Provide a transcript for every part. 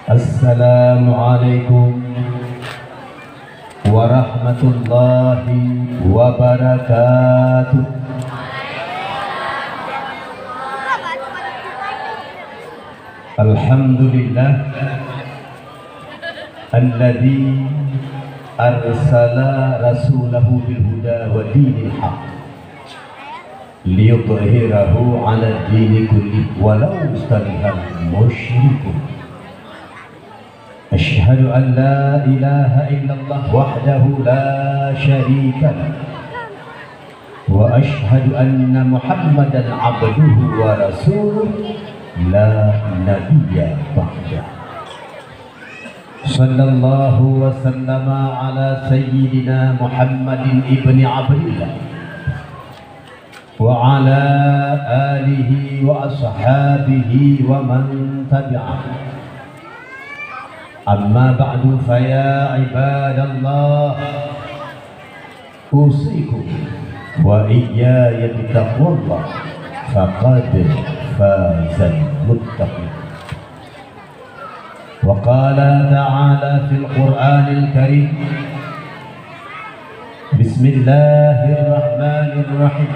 Assalamualaikum warahmatullahi wabarakatuh. Alhamdulillah alladzi arsala rasulahu bil huda wa dinil haq liyudhhirahu 'ala dini kulli walau karihal musyrikun. Asyhadu an la ilaha illallah wahdahu la syarika lah wa asyhadu anna Muhammadan 'abduhu wa rasuluh la nabiyya ba'dah. Sallallahu wa sallama ala sayyidina Muhammadin ibni Abdillah wa ala alihi wa ashabihi wa man tabi'ah. Amma ba'du fa ya ibadallah usikum wa iyaya bitaqwallah faqad fazal muttaqin. Wa qala ta'ala fil Qur'anil Karim Bismillahirrahmanirrahim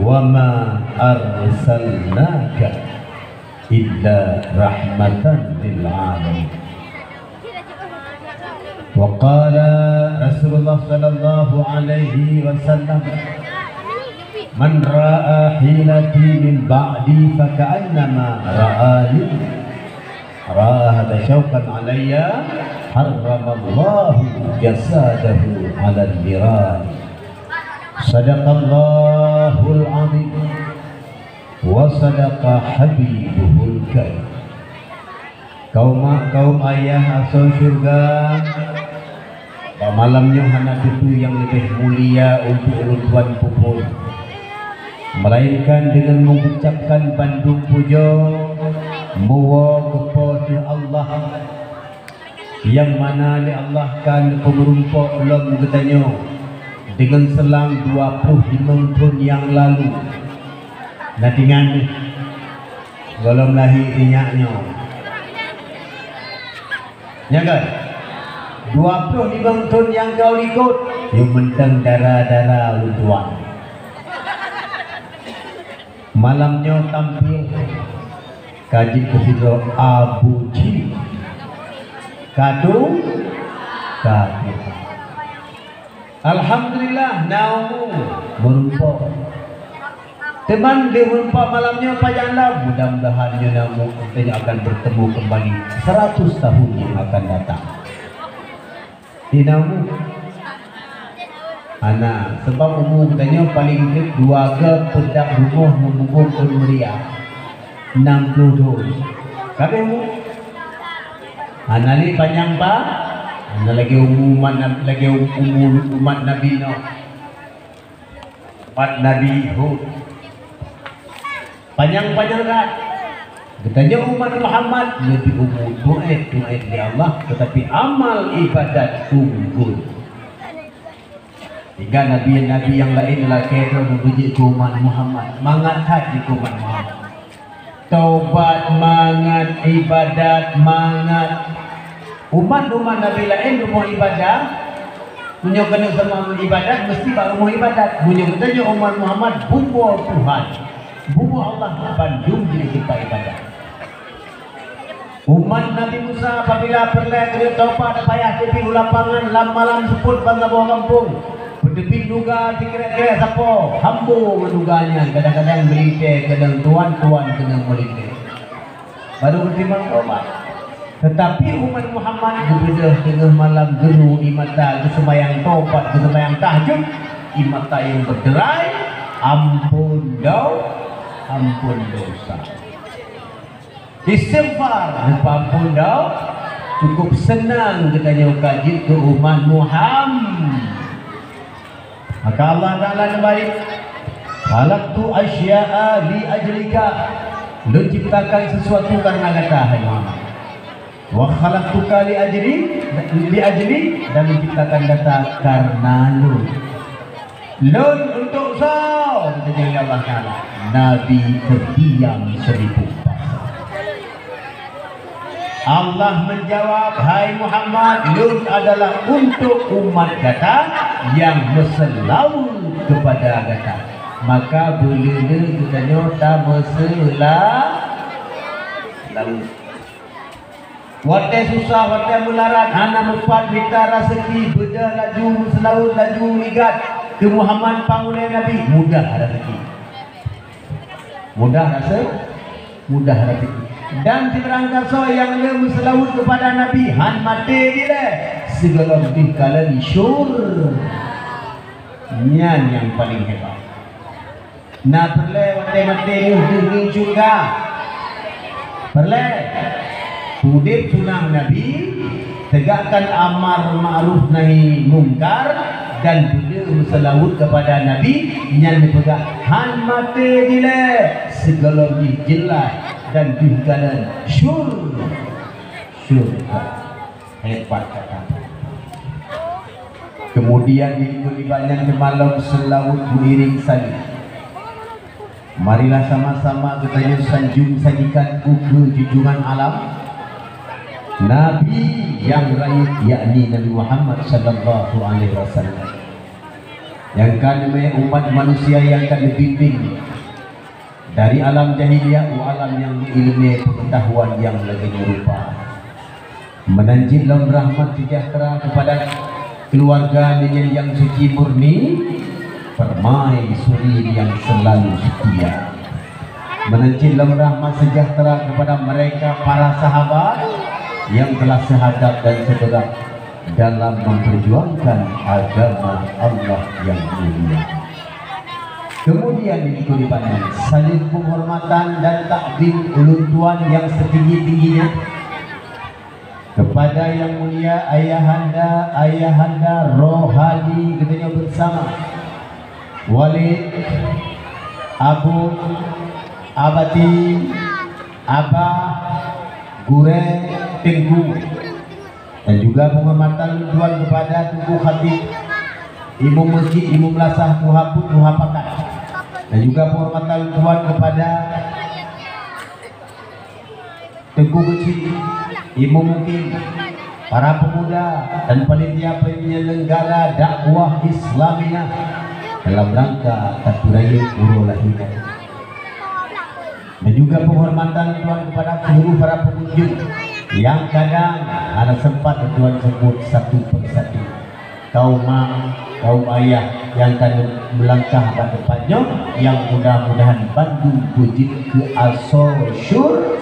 wa ma arsalnaka illa rahmatan lil alamin. Wa qala Rasulullah sallallahu alaihi wasallam man ra'a hilati min ba'di fa ka'annama ra'ani ra'a hadha syauqan alayya harramallahu jasadahu 'ala al-niran. Sadaqallahul 'azim wa sadaqa habibuhul karim. Kaum ayah asal syurga, malamnya hana itu yang lebih mulia untuk tuan pupul, melainkan dengan mengucapkan bandung puja muwa kepada Allah yang mana li Allah kan pemerumpak ulang katanya dengan selang 25 tahun yang lalu. Natingan golom lahir inyaknya kan 25 tahun yang kau ikut yang mentang darah-darah lutuan. Malamnya tampil kaji kesidro Abu Cili kadu. Alhamdulillah naumu berupa teman di rumah malamnya pajanlah. Mudah-mudahan namu kita akan bertemu kembali 100 tahun yang akan datang. Dinamu anak sebab umur katanya paling dekat dua ke pedak rumah memunggung meriah 60 tahun. Kamu anak ni panjang pak. Anak lagi umur umat Nabi Nuh, umat Nabi Hud. Panjang-panjang kan. Katanya umat Muhammad lebih umur tu'id di Allah, tetapi amal ibadat unggul. Tiga nabi-nabi yang lain lah kira memuji umat Muhammad, mangat hati umat Muhammad. Taubat mangat, ibadat mangat. Umat nabi lain mau ibadah, punya kena sama ibadat mesti baru mau ibadat. Punya katanya umat Muhammad bumbu Tuhan, bumbu Allah bandung diri kita ibadah. Umat Nabi Musa apabila pergi ke taubat payah tepi lapangan malam seput bangga bawa kampung. Berdepi duga dikira-kira siapa? Hambu menduganya, kadang-kadang melinteh, kadang tuan-tuan kena melinteh. Baru bertimbang taubat. Tetapi umat Muhammad berbeza tengah malam geru imata ke sembahyang taubat, ke sembahyang tahajud, imata yang berderai, ampun dosa. Istighfar ampun cukup senang katanya kaji ke umat Muhammad. Maka Allah Ta'ala kembali khalaqtu asya'a li ajlika, lu ciptakan sesuatu karena kata hai Muhammad. Wa khalaqtuka li ajli dan menciptakan data karena lu. Lun untuk so katanya Allah Ta'ala. Nabi terdiam 1000 pasal. Allah menjawab, hai Muhammad, Lut adalah untuk umat kata yang berselawat kepada kata. Maka boleh katanya tak berselawat. Watai susah, watai melarat, anak mempat minta rezeki, bedah laju selawat, laju ligat ke Muhammad pangulai Nabi, mudah rezeki. Mudah rezeki. Dan seberang kaso yang dia berselawat kepada Nabi, han mati dia segala lebih kala di syur. Nyan yang paling hebat. Nah perle watai mati ni juga. Perle Hudib sunang Nabi, tegakkan amar ma'ruf nahi mungkar, dan beliau berselawat kepada Nabi yang dipegang han mati dile segala jelas dan bihkanan syur hebat kata. Kemudian diikuti banyak malam selawat beriring salib. Marilah sama-sama kita sanjung sajikan ke junjungan alam Nabi yang raih, yakni Nabi Muhammad sallallahu alaihi wasallam, yang kan umat manusia yang akan dibimbing dari alam jahiliyah ke alam yang ilmu pengetahuan yang lebih rupa, menanjil dalam rahmat sejahtera kepada keluarga yang suci murni, permaisuri yang selalu setia, menanjil dalam rahmat sejahtera kepada mereka para sahabat yang telah syahadat dan seberat dalam memperjuangkan agama Allah yang mulia. Kemudian diikuti dengan saling penghormatan dan takdim ulun tuan yang setinggi-tingginya kepada yang mulia ayahanda rohani katanya bersama Walid, Abu, Abati, Abah, Gure, Tengku, dan juga penghormatan tuan kepada Tuku Khatib, Imam Masjid, Imam Lasah, Tuhaput, Tuhapakat, dan juga penghormatan tuan kepada Tengku Kecil, Imam Mukim, para pemuda dan panitia penyelenggara dakwah Islamiyah dalam rangka Taturaya Urul Lahirah, dan juga penghormatan tuan kepada seluruh para pengunjung yang kadang ada sempat tuan sebut satu persatu, kaum mak, kaum ayah yang akan melangkah pada depannya, yang mudah-mudahan Bandung wujud ke asal syurga.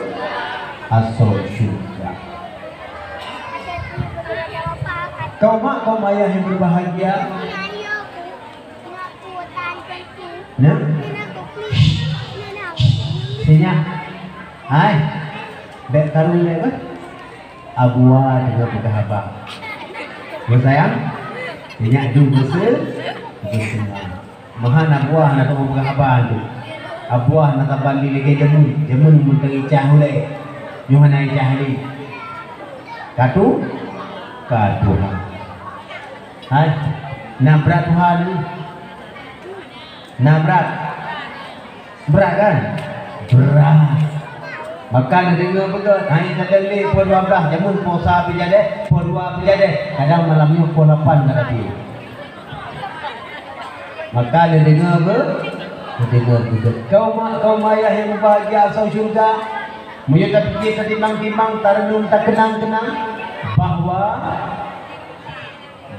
Kaum mak, kaum ayah yang berbahagia, nah, sinyak, hai, dek karun lewat, abuah dengan berkahabang, bersayang, sinyak tu bersel, mahan abuah nak kamu berkahabang tu, abuah nak tabali lagi jamun menteri cah ulai, Yohana cah ni, katu, hai, nabrak Tuhan ni, nabrak, berat kan? Berat. Maka nak dengar betul. Hai tak dalih pukul 12 jamun puasa pejade, pukul 2 pejade. Kadang malamnya pukul 8 nak habis. Maka nak dengar betul. Kaum ayah yang berbahagia asal syurga, munya tak fikir tak timbang-timbang, tak renung tak kenang-kenang bahawa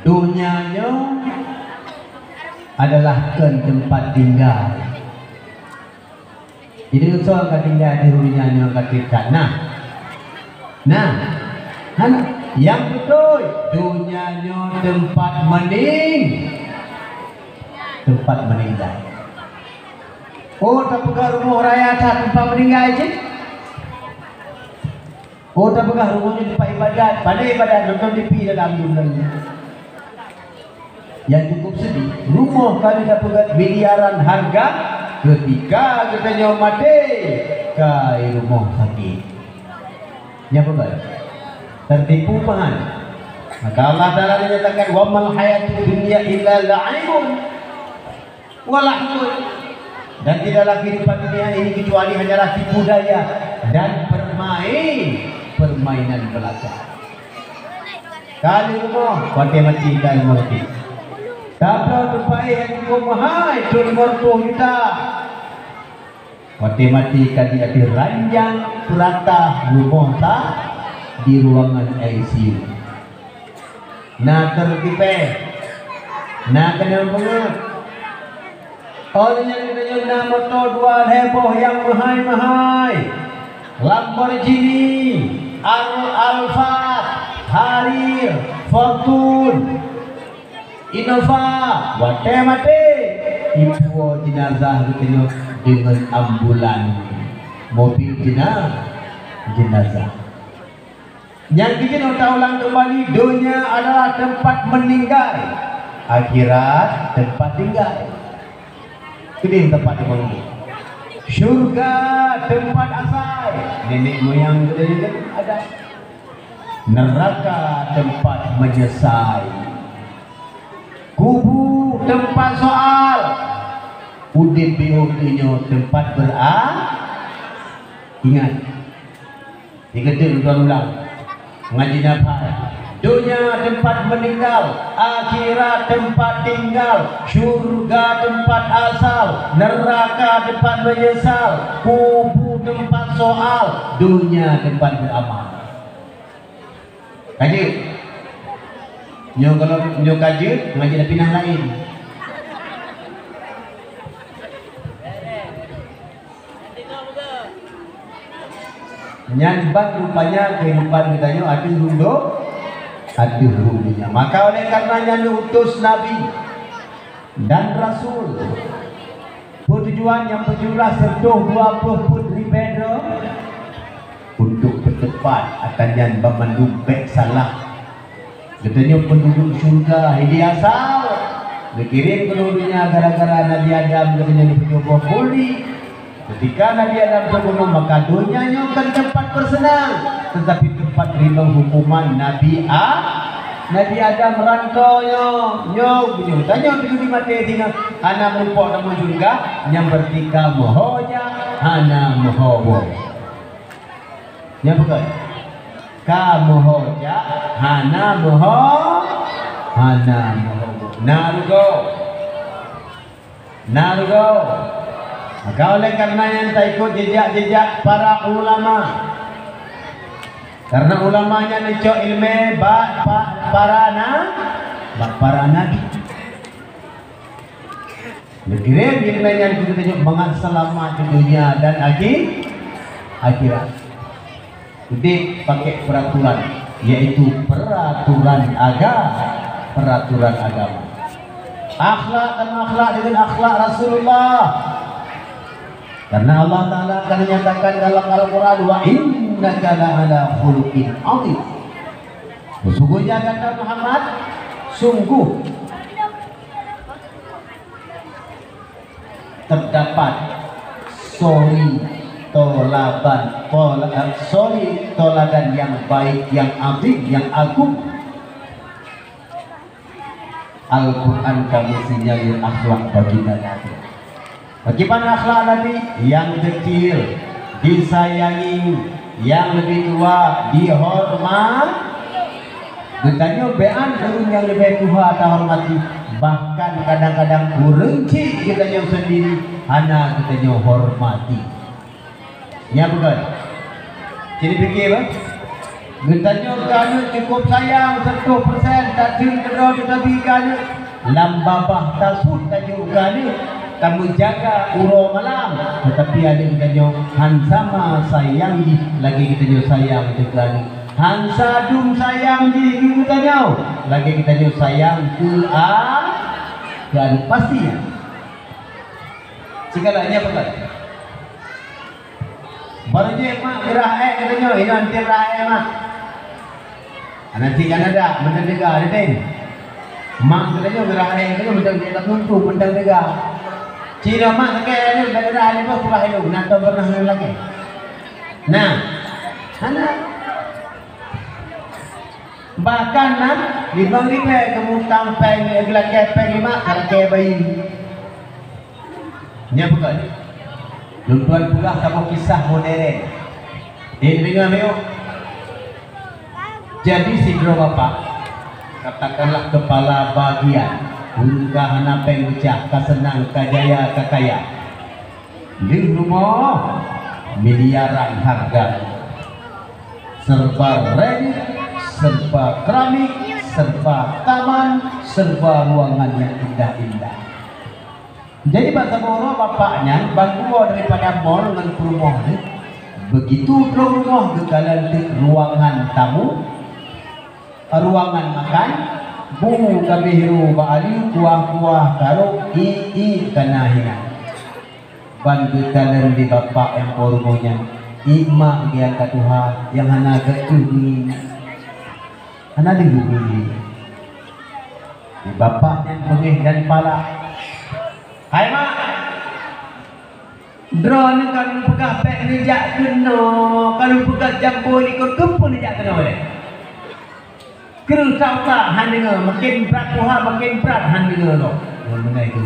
dunianya adalah tempat tinggal. Jadi soal tinggal di dunia ketika yang betul dunianya tempat meninggal. Oh tak pegah rumah raya tempat meninggal je. Oh tak pegah rumahnya tempat ibadat, pada ibadat nonton TV dalam dunia. Yang cukup sedih, rumah kali dah pegah miliaran harga, ketika katanya mati kai rumah sakit. Yang betul tertipu pahan. Maka Allah Ta'ala menyatakan wa mal hayatud dunya illa la'ibun wa lahun, dan tidaklah kehidupan dunia ini kecuali hanyalah tipu daya dan bermain permainan belaka. Kali rumah kuatnya mati kali mati. Tapi tupai yang kumahai curi morto kita. Kuatnya mati kali ati ranjang perata rumah tak di ruangan ICU. Nah tertipe, nah kenal banget. Orang yang kita motor dua heboh yang mahal-mahal, Lamborghini, Alphard, Harrier, Fortune, Innova, mate, ibu jenazah kita dengan ambulan, mobil jenazah. Yang kita tahu ulang kembali, dunia adalah tempat meninggal, akhirat tempat tinggal. Ini tempat dimana? Surga tempat asal. Nenek moyang kita ada. Neraka tempat menyesal. Kubu tempat soal. Udip biutinyo tempat ingat. Diketik ulang-ulang. Ngaji nafas. Dunia tempat meninggal, akhirat tempat tinggal, surga tempat asal, neraka tempat menyesal, kubu tempat soal, dunia tempat beramal. Kaji, kalau kaji, ngaji ada pinang lain. Nyanbat rupanya kehidupan kita ada hulunya. Maka oleh karenanya diutus Nabi dan Rasul. Tujuan yang berjumlah 120 putri beda untuk bertepat akan yang memandumpek salah. Katanya penduduk surga ini asal dikirim ke dunia gara-gara Nabi Adam katanya dipenyobok pulih. Ketika Nabi Adam terbunuh maka dunianya bukan tempat bersenang tetapi tempat terima hukuman Nabi Adam rantau tanya di mati dina ana melupa nama juga yang bertika mohoja ana mohowo yang bukan ka mohoja ana mohowo narugo. Maka oleh karenanya kita ikut jejak-jejak para ulama. Karena ulamanya necok ilmu para nabi. Berkirim ilmu yang kita tunjuk mengat selamat di dunia dan akhirat. Jadi pakai peraturan, yaitu peraturan agama. Akhlak dan akhlak dengan akhlak Rasulullah. Karena Allah Ta'ala akan menyatakan dalam Al-Quran wa innaka la'ala khuluqin 'azim. Sesungguhnya kata Muhammad, sungguh terdapat toladan yang baik, yang azim, yang agung. Al-Quran kamu sinyalir akhlak bagi Nabi. Bagaimana akhlak Nabi? Yang kecil disayangi, yang lebih tua dihormat. Ditanya bean yang lebih tua atau hormati. Bahkan kadang-kadang kurenci kita yang sendiri, hanya kita yang hormati. Ya bukan? Jadi fikir kan? Ditanya kamu cukup sayang 100%, tak cinta tetapi kamu lambabah tasud tajuk kamu. Kamu jaga uro malam, tetapi ada kita jauh hansama sayang di lagi kita jauh sayang juga. Hansa dum sayang di kita jauh lagi kita jauh sayang dan pastinya. Segalanya bukan. Baru je mak gerah kita jauh ini nanti gerah mak. Nanti kan ada mendengar ada deh. Mak kita jauh gerah kita jauh mendengar tentu mendengar. Cina mak kakek ni dah ni pun kurang elok nak tahu pernah lagi. Nah, anak bahkan nak di bang ribe kamu sampai gelak kepeng lima kakek bayi. Nya bukan. Tuan pula kamu kisah modern. Ini dengar meo. Jadi sidro bapak, katakanlah kepala bagian, unggah napeng ucap, kasenang, kajaya, kakaya. Di rumah miliaran harga, serba ready, serba keramik, serba taman, serba ruangan yang indah-indah. Jadi bahasa Moro bapaknya bangku daripada mall dengan rumah ni. Begitu ke rumah kekalan ruangan tamu, ruangan makan, bu kabiru baali kuah-kuah karo i kanahian. Ban kekalan di bapak yang rumahnya, ima dia katuha yang hana gatuhi, hana digubili. Di bapak yang pengih dan pala. Hai mak, drone kalau pegang beg ni jak kena, kalau pegang jambu ni kau kempu ni jak kena boleh. Kerus sauka handinga, makin berat puha makin berat handinga lo. Mana itu?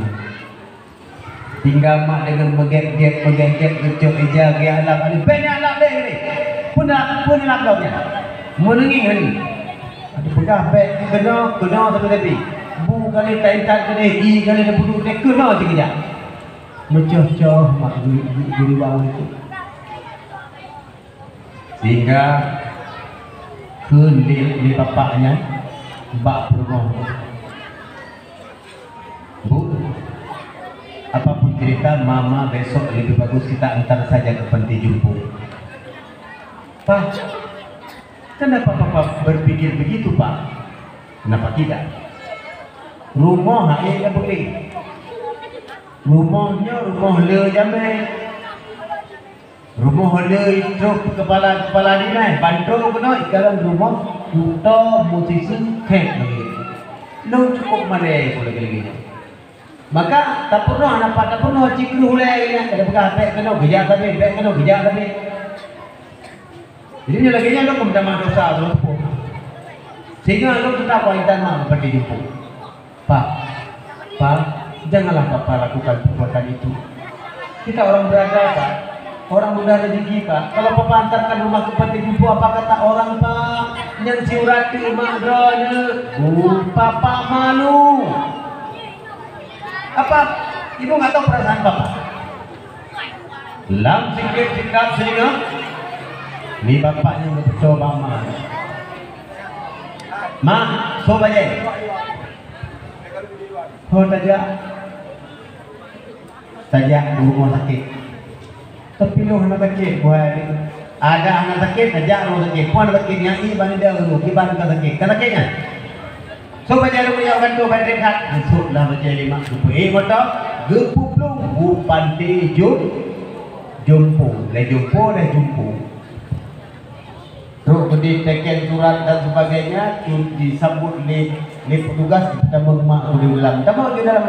Tinggal mak dengan begek kecok eja ke alam ni, banyak alam ni. Pun alam dah punya. Menenging hari. Ada pegang beg kena tapi. Bu kali tak kena i kali dah budu dia kena je kejap. Mecoh-coh mak guru bawah itu. Sehingga di bapaknya bak rumah. Bu, apapun cerita mama besok lebih bagus kita antar saja ke panti jompo. Pak, kenapa papa berpikir begitu pak? Kenapa tidak? Rumah ini dah boleh. Rumahnya rumah le jamai. Rumah le itu kepala ni lah. Bantu kena ikan rumah kita musisi kek lagi. Lo cukup malai boleh lagi. Maka tak pernah nampak tak pernah cikgu lagi. Ada pegang beg kena kerja tapi beg kena kerja tapi. Jadi ni lagi lo pun dah dosa tu. Sehingga lo tetap wanita mak seperti itu. Pak, janganlah Bapak lakukan perbuatan itu. Kita orang berada, Pak. Orang muda rezeki, Pak. Kalau Bapak antarkan rumah ke panti jompo, apa kata orang, Pak? Yang siurati makronya. Papa malu. Apa? Ibu nggak tahu perasaan Bapak? Lam sikap sehingga ini bapaknya berpecoh mama. Ma, coba aja. Oh saja rumah sakit. Tapi lu anak sakit buat ada anak sakit saja rumah sakit. Kau anak sakit yang ini bani dia dulu, kiban anak sakit. Kan sakitnya? So baca lu punya orang tu bani dekat. Masuklah baca lima. Betul? Gepuplu bupanti jompo, jompo. Terus diteken surat dan sebagainya, disambut oleh petugas kita mengemak ulang. Kita mau di dalam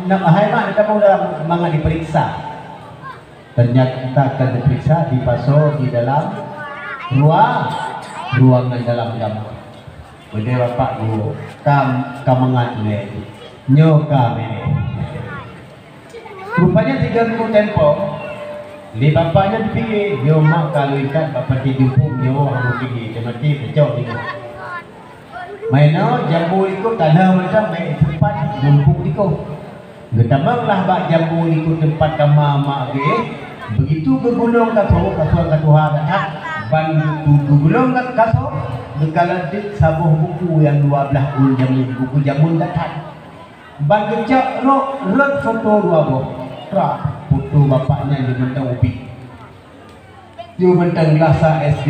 haimat, kita mau dalam mangat diperiksa. Ternyata kita akan diperiksa dipasok di dalam ruangan dalam kamar. Boleh bapak guru kamangat ni, nyoka ni. Rupanya 3 minggu tempo. Li bapaknya dipikir, dia mak kalau ikan bapak tidur pun dia orang pergi, dia mati pecah dia. Mainnya jambu ikut tanah macam main tempat jumpu ikut. Getamanglah bak jambu ikut tempat kamar mak dia. Begitu bergulung kasut katuha kat ban bergulung kat kasut bekalan dik sabuh buku yang 12 ul buku jamun datang. Ban kecak lot foto 2 buah. Foto bapaknya di bentang ubi. Di bentang lasa SD.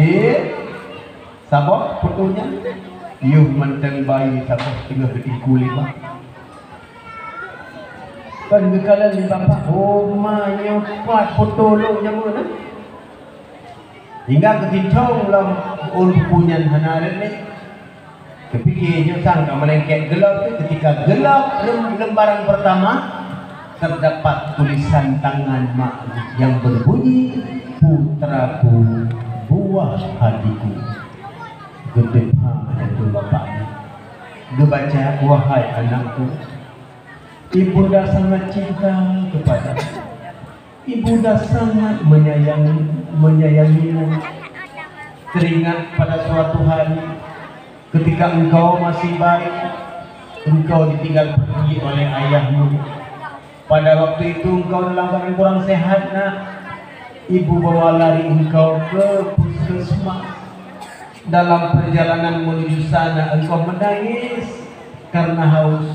Sabah fotonya. Yuh mentang bayi sabah tengah iku 5. Kan bekalan di bapak rumahnya kuat foto lo yang mana? Hingga ketintong lah punya hanaran ni. Kepikirnya sangka melengket gelap tu ketika gelap lembaran pertama terdapat tulisan tangan mak yang berbunyi putraku buah hatiku. Gedebha itu bapaknya. Dia baca wahai anakku, ibunda sangat cinta kepada. Ibunda sangat menyayangimu. Teringat pada suatu hari Ketika engkau masih bayi, engkau ditinggal pergi oleh ayahmu. Pada waktu itu engkau dalam keadaan kurang sehat, nak. Ibu bawa lari engkau ke puskesmas. Dalam perjalanan menuju sana engkau menangis karena haus.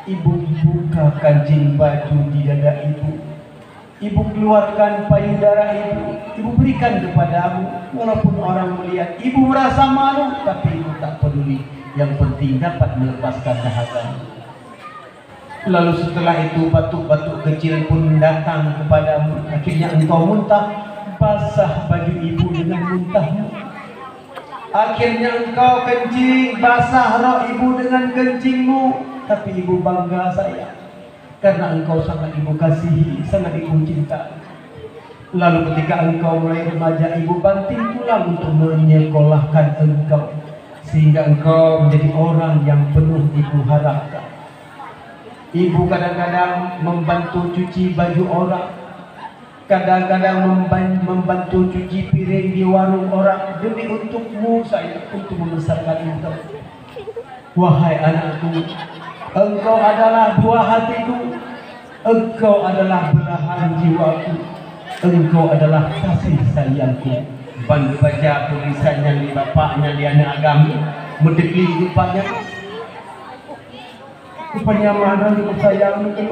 Ibu buka kancing baju di dada ibu. Ibu keluarkan payudara ibu. Ibu berikan kepadamu. Walaupun orang melihat, ibu merasa malu, tapi ibu tak peduli. Yang penting dapat melepaskan dahaga. Lalu setelah itu batuk-batuk kecil pun datang kepadamu. Akhirnya engkau muntah. Basah baju ibu dengan muntahmu. Akhirnya engkau kencing. Basah rok ibu dengan kencingmu. Tapi ibu bangga sayang, karena engkau sangat ibu kasihi, sangat ibu cinta. Lalu ketika engkau mulai remaja, ibu banting tulang untuk menyekolahkan engkau, sehingga engkau menjadi orang yang penuh ibu harapkan. Ibu kadang-kadang membantu cuci baju orang, kadang-kadang membantu cuci piring di warung orang, demi untukmu sayang, untuk membesarkan engkau. Wahai anakku, engkau adalah buah hatiku, engkau adalah belahan jiwaku, engkau adalah kasih sayangku. Bantu baca tulisannya di bapaknya di anak agami, mendekli rupanya. Rupanya mana ibu sayang itu,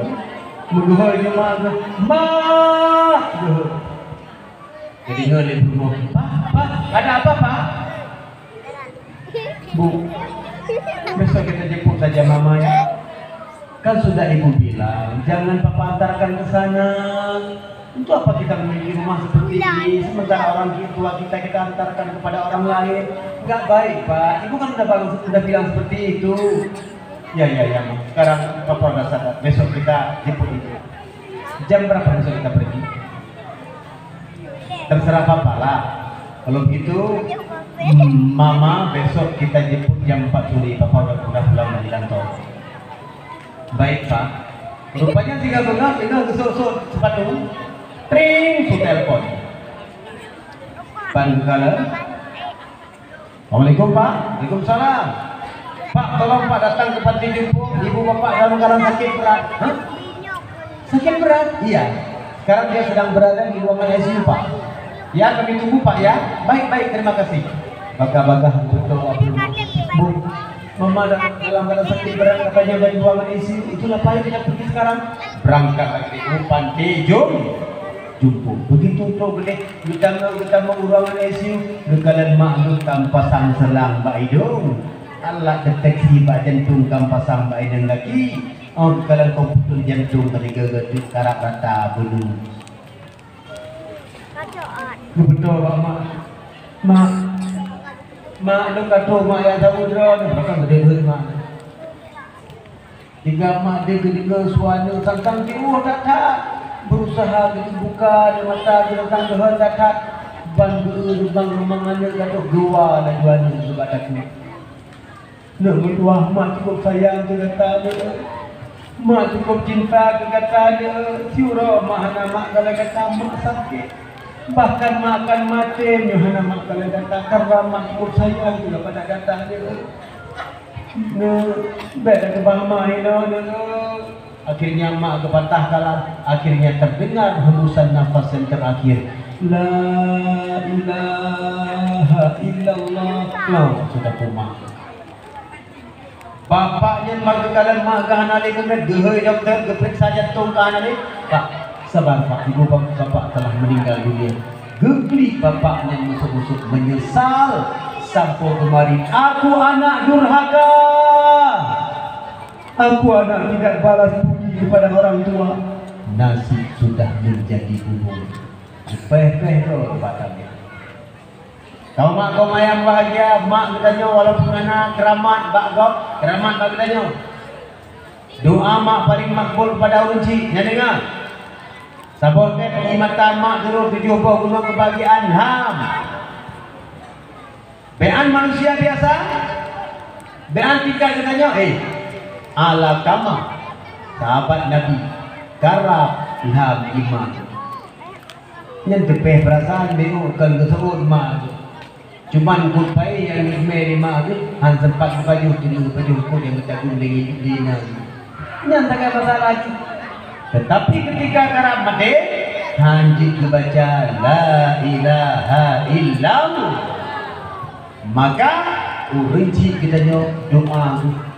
menduhai dia mana, mak. Jadi ngelih dulu, pak, ada apa pak? Bu, besok kita jemput saja mama ya. Kan sudah ibu bilang, jangan papa antarkan ke sana. Untuk apa kita memiliki rumah seperti ini, sementara orang tua kita antarkan kepada orang lain? Enggak baik pak. Ibu kan udah bilang seperti itu. Ya, Ma. Sekarang papa udah sadar. Besok kita jemput itu. Jam berapa besok kita pergi? Terserah papa lah. Kalau begitu, mama besok kita jemput jam 4 sore. Papa udah pulang dari kantor. Baik pak. Rupanya tinggal gesok sepatu. Tring, su telepon. Bangkala. Assalamualaikum pak. Waalaikumsalam. Pak, tolong pak datang ke panti jompo. Ibu bapak dalam keadaan sakit berat. Hah? Sakit berat? Iya. Sekarang dia sedang berada di ruangan ICU pak. Ya, kami tunggu pak ya. Baik, terima kasih. Bagah-bagah betul Bu, mama dalam keadaan sakit berat, katanya dari ruangan ICU. Itulah pak yang kita pergi sekarang. Berangkat lagi ke panti jumpo. Begitu tuh gede, kita mau ruangan ICU. Gekalan mak tanpa pasang selang mbak hidung. Allah deteksi mbak jantung tanpa pasang mbak hidung lagi. Oh, gekalan komputer jantung ketiga gedut karak rata belum. Betul pak mak lu kata mak yang samudra ni bahkan gede mak. Tiga mak dia gede suara tentang timu tak berusaha dibuka di mata tentang Tuhan tak bantu bangun kata dua lah jual ni sebataku. Nak bertuah mak cukup sayang tu kata dia. Mak cukup cinta tu kata dia. Siura mak mak kalau kata mak sakit. Bahkan makan mati Yohana mak kalau kata karena mak cukup sayang juga pada kata dia. Beda ke mama ini. Akhirnya mak kepatah kalah. Akhirnya terdengar hembusan nafas yang terakhir. La ilaha illallah. Oh, sudah kumah. Bapaknya magagalan maga anali kemudian gehoi dokter geperiksa jantung ke anali. Pak, sabar pak, ibu bapak telah meninggal dunia. Gegli bapaknya musuk-musuk menyesal sampai kemari. Aku anak durhaka. Aku anak tidak balas budi kepada orang tua. Nasi sudah menjadi bubur. Peh-peh tu batangnya. Kau mak kau mayang bahagia, mak katanya walaupun anak keramat bak katanya. Doa mak paling makbul pada unci, nya dengar. Sabon teh pergi mata mak dulu 70 gunung kebahagiaan ham. Bean manusia biasa. Bean tinggal katanya, ala kama sahabat Nabi karab ilham iman. Yang tepeh perasaan bingung kan kesebut mak. Cuman kupai yang meri mak tu han sempat baju kod yang bertagun dengan dina. Nyan tak ada masalah lagi. Tetapi ketika karab mati hanjit dibaca la ilaha illallah, maka urinci kita doa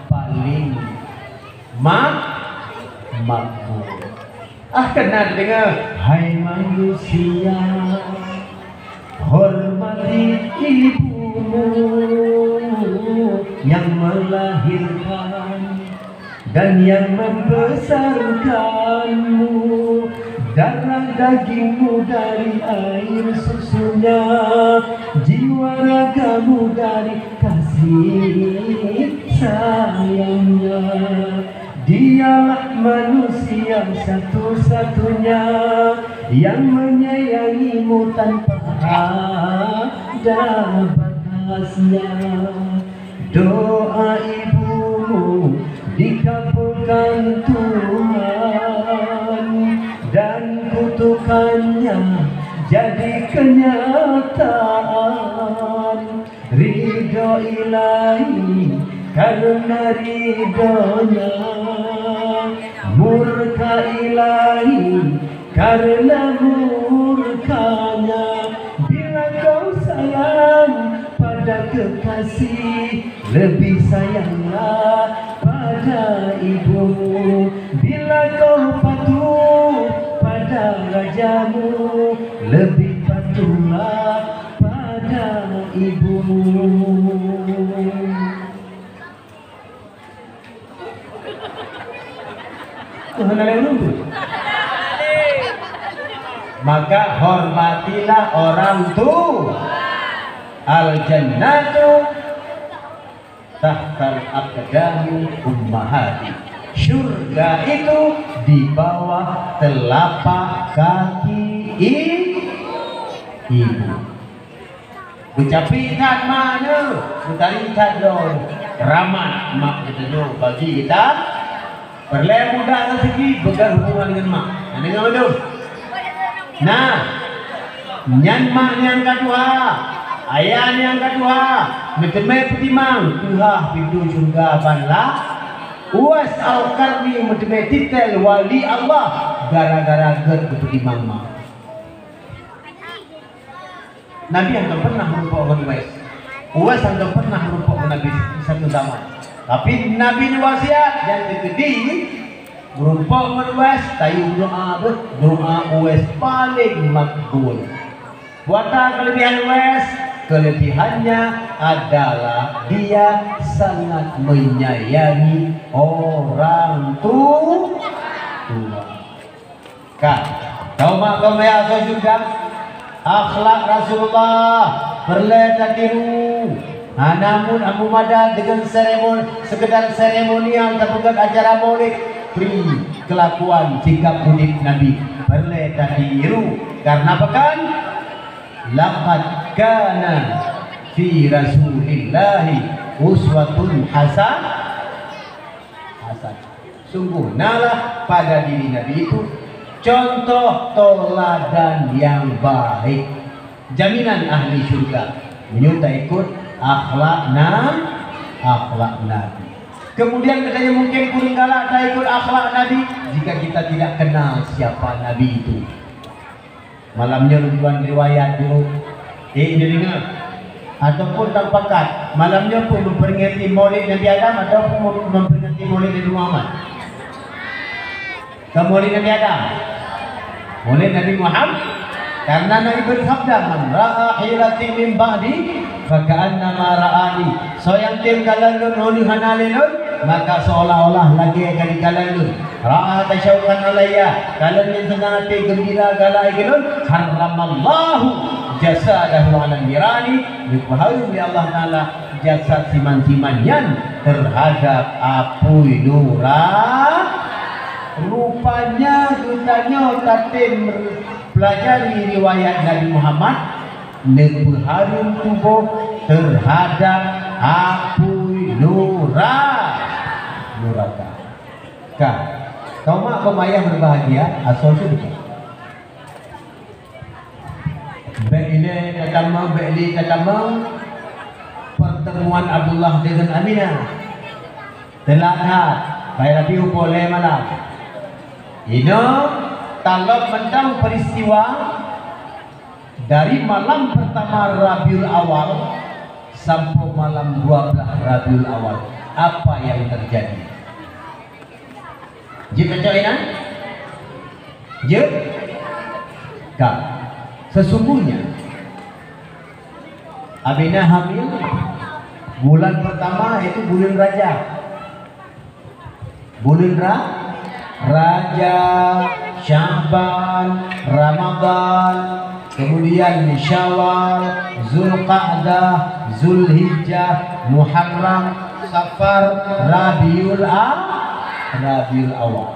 paling makbul. Kenal dengar, hai manusia, hormati ibumu yang melahirkan dan yang membesarkanmu, darah dagingmu dari air susunya, jiwa ragamu dari kasih sayangnya. Dialah manusia satu-satunya yang menyayangimu tanpa ada batasnya. Doa ibumu dikabulkan Tuhan dan kutukannya jadi kenyataan. Ridho ilahi karena ridhonya, murka ilahi karena murkanya. Bila kau sayang pada kekasih, lebih sayanglah pada ibumu. Bila kau patuh pada rajamu, lebih patuhlah pada ibumu. Tuhan yang menunggu. Maka hormatilah orang tua. Al-jannatu tahtal aqdami ummahati. Surga itu di bawah telapak kaki ibu. Ucapi tak mana, utari tak dong. Rahmat mak kita dong bagi kita. Perleh muda rezeki berhubungan dengan mak. Dengan mana? Nah, nyan mak yang kedua, ayah yang kedua, metemai petimang, tuha pintu surga panlah. Uas al-karni metemai titel wali Allah gara-gara ger kepetimang mak. Nabi yang tak pernah merupakan Uwais. Uwais yang tak pernah merupakan Nabi satu zaman. Tapi Nabi ni wasiat yang tergede merupakan Uwais. Tayu doa Uwais paling makbul. Buatan kelebihan Uwais, kelebihannya adalah dia sangat menyayangi orang tua. Kan? Kau mak kau maya kau juga. Akhlak Rasulullah perleta tiru. Namun Abu Mada dengan sekedar seremonial terbuka acara maulid, pri kelakuan sikap unik Nabi perleta tiru. Karena apa kan? Laqad kana fi Rasulillahi uswatun hasanah. Sungguh nalah pada diri Nabi itu contoh teladan yang baik. Jaminan ahli surga menyutai ikut akhlak Nabi. Kemudian katanya mungkin kuring galak tak ikut akhlak Nabi jika kita tidak kenal siapa Nabi itu. Malamnya rujukan riwayat dulu dengar ataupun tak pakat. Malamnya pun memperingati maulid Nabi Adam ataupun memperingati maulid Nabi Muhammad. Maulid Nabi Adam, maulid Nabi Muhammad, karena Nabi bersabda, man ra'a hilati min ba'di faka'annama ra'ani. So yang tim kalalun huli hanalilun, maka seolah-olah lagi akan kalalun. Ra'a tasyawkan alaiya, kalalun yang senang hati gembira galai gelun, haramallahu jasadahu ala nirani. Dipahayu oleh Allah Ta'ala jasad siman-simanyan terhadap api nurani. Rupanya ditanya katim pelajari riwayat Nabi Muhammad, nebuharum tubuh terhadap api nuraka. Kan? Kau mak kau ayah berbahagia asal sedekah. Beile katama pertemuan Abdullah dengan Aminah. Terlihat pada Rabiul boleh malam. Ini kalau tentang peristiwa dari malam pertama Rabiul Awal sampai malam 12 Rabiul Awal, apa yang terjadi? Jika coinan? Jika sesungguhnya Aminah hamil bulan pertama itu bulan Rajab. Bulan Rajab, Sya'ban, Ramadan, kemudian Syawal, Zulqa'dah, Zulhijjah, Muharram, Safar, Rabiul Awal.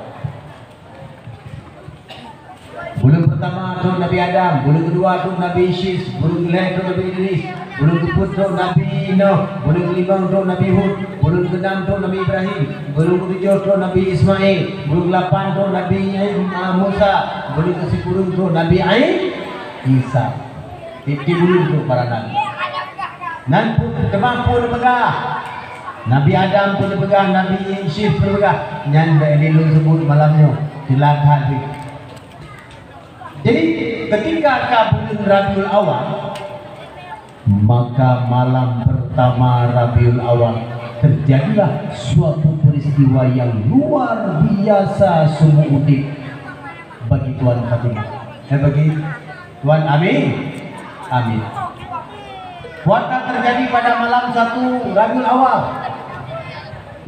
Bulan pertama tu Nabi Adam, bulan kedua tu Nabi Isis, bulan kelima tu Nabi Idris, bulan keempat tu Nabi Nuh, bulan kelima tu Nabi Hud, bulan keenam tu Nabi Ibrahim, bulan ketujuh tu Nabi Ismail, bulan ke-8 tu Nabi Musa, bulan ke-10 tu Nabi Isa. Itu bulan tu para nabi. Nan kemah pun pegah. Nabi Adam pun pegah, Nabi Isis pun pegah. Nyan belilun sebut malamnya dilakukan. Jadi ketika bulan Rabiul Awal, maka malam pertama Rabiul Awal terjadilah suatu peristiwa yang luar biasa sumu'udik bagi Tuan Fatimah. Bagi Tuan Amin. Puasa terjadi pada malam 1 Rabiul Awal.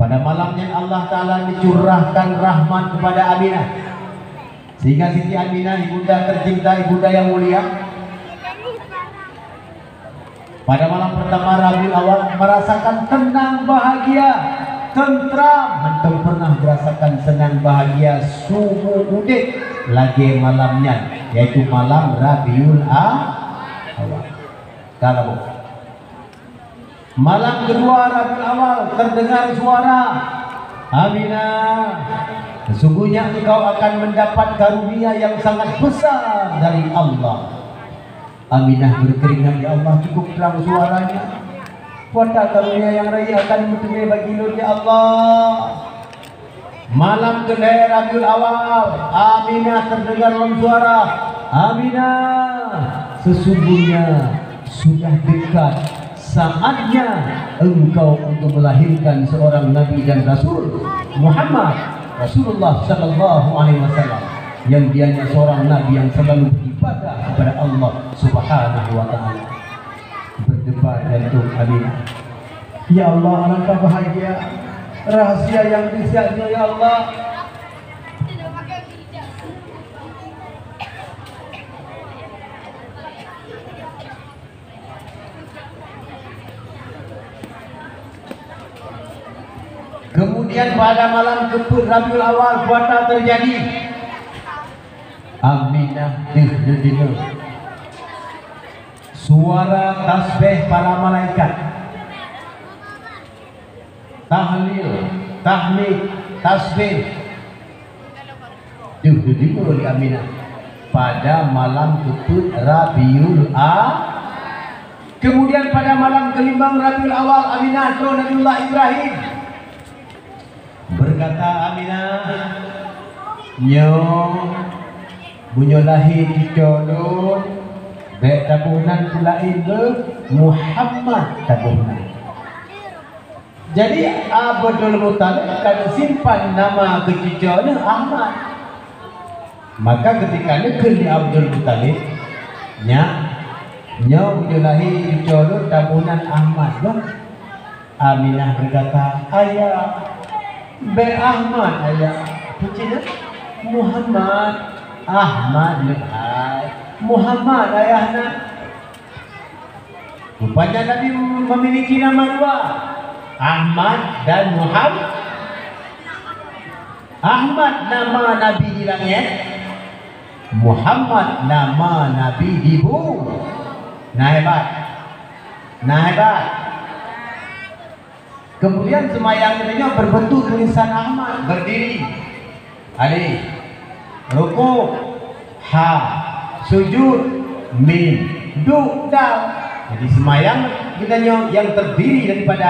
Pada malamnya Allah Ta'ala dicurahkan rahmat kepada Aminah, sehingga Siti Aminah, ibunda tercinta, ibunda yang mulia, pada malam pertama Rabiul Awal merasakan tenang, bahagia, tentram. Antum pernah merasakan senang, bahagia, sumu'udik lagi malamnya, yaitu malam Rabiul Awal. Kalau malam kedua Rabiul Awal terdengar suara, Aminah, sesungguhnya engkau akan mendapat karunia yang sangat besar dari Allah. Aminah berkeringat, ya Allah, cukup terang suaranya. Kuatlah karunia yang raya akan bertemu bagi nur, ya Allah. Malam kedua Rabiul Awal, Aminah terdengar dalam suara, Aminah, sesungguhnya sudah dekat saatnya engkau untuk melahirkan seorang Nabi dan Rasul, Muhammad Rasulullah Sallallahu Alaihi Wasallam, yang dianya seorang Nabi yang selalu beribadah kepada Allah Subhanahu Wa Taala. Berdebar jantung Aminah, ya Allah, alangkah bahagia rahasia yang disiapkan, ya Allah. Kemudian pada malam ke-10 Rabiul Awal puasa terjadi. Aminah dengar suara tasbih para malaikat, tahlil, tahmid, tasbih. Dengar oleh Aminah pada malam ke-10 Rabiul Awal. Kemudian pada malam ke-5 Rabiul Awal, Aminah ke Nabiullah Ibrahim. Berkata Aminah, nyo bunyo lahir kita dulu, baik tabunan pula itu Muhammad tabunan. Jadi Abdul Muttalib kan simpan nama kecicanya Ahmad. Maka ketika ni ke Abdul Muttalib, nyo bunyo lahir kita dulu tabunan Ahmad. Aminah berkata, ayah Be Ahmad ayah, pujinya Muhammad, Ahmad lebay, Muhammad ayahnya. Rupanya Nabi memiliki nama dua, Ahmad dan Muhammad. Ahmad nama Nabi di langit, Muhammad nama Nabi di bumi. Nah hebat. Kemudian semayang katanya berbentuk tulisan Ahmad, berdiri, alif, ruku, ha, sujud, mim, duk, dal. Jadi semayang katanya yang terdiri daripada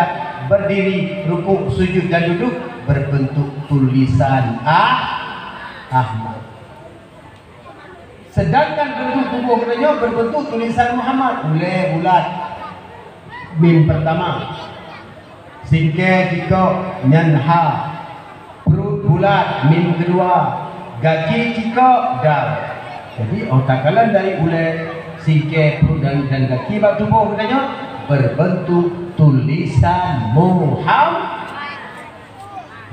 berdiri, rukuk, sujud dan duduk berbentuk tulisan Ahmad. Sedangkan bentuk tubuh katanya berbentuk tulisan Muhammad. Bulat mim pertama, singke jika nyanha, perut bulat mim kedua, gaji jika dal. Jadi otakalan dari singke, perut dan kaki bab tubuh katanya berbentuk tulisan Muhammad.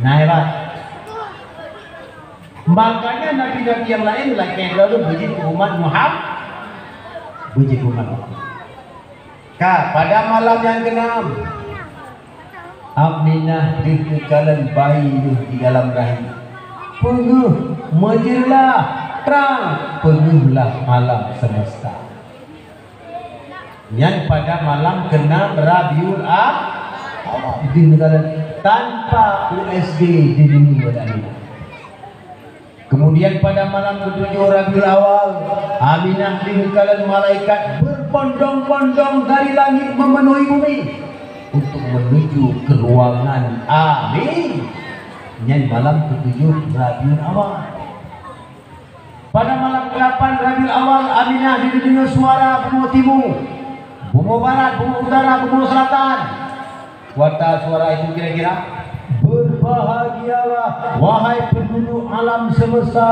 Nah, hebat. Makanya nabi-nabi yang lain lagi lalu puji umat Muhammad, puji umat Muhammad. Pada malam yang keenam, Aminah dikekalan bayi di dalam rahim. Penuh menjerlah terang, penuhlah alam semesta. Yang pada malam keenam Rabiul Awal dikekalan tanpa USG di dunia ini. Kemudian pada malam ke-7 Rabiul Awal, Aminah dikekalan malaikat berbondong-bondong dari langit memenuhi bumi untuk menuju ke ruangan Amin. Yang malam ke-7 Rabiul Awal. Pada malam ke-8 Rabiul Awal, Aminah didengar suara benua timur, benua barat, benua utara, benua selatan. Kuota suara itu kira-kira, berbahagialah wahai penduduk alam semesta,